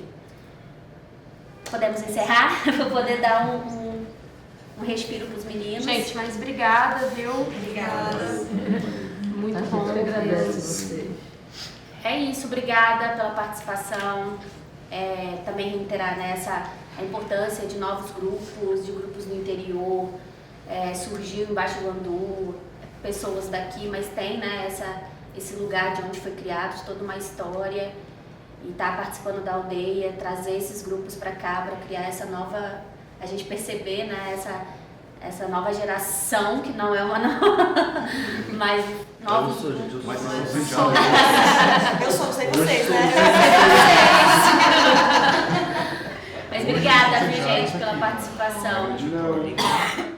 Podemos encerrar para poder dar um respiro para os meninos. Gente, mas obrigada, viu? Obrigada. Muito bom. Eu agradeço você. É isso, obrigada pela participação. Também reiterar a importância de novos grupos, de grupos no interior. Surgiu embaixo do Andu, pessoas daqui, mas tem, né, esse lugar de onde foi criado, de toda uma história. E estar participando da aldeia, trazer esses grupos para cá, para criar essa nova, a gente perceber, né, essa nova geração, que não é uma nova, mas novos grupos. Eu sou, sei vocês, né? Mas obrigada, viu, gente, pela participação. Não.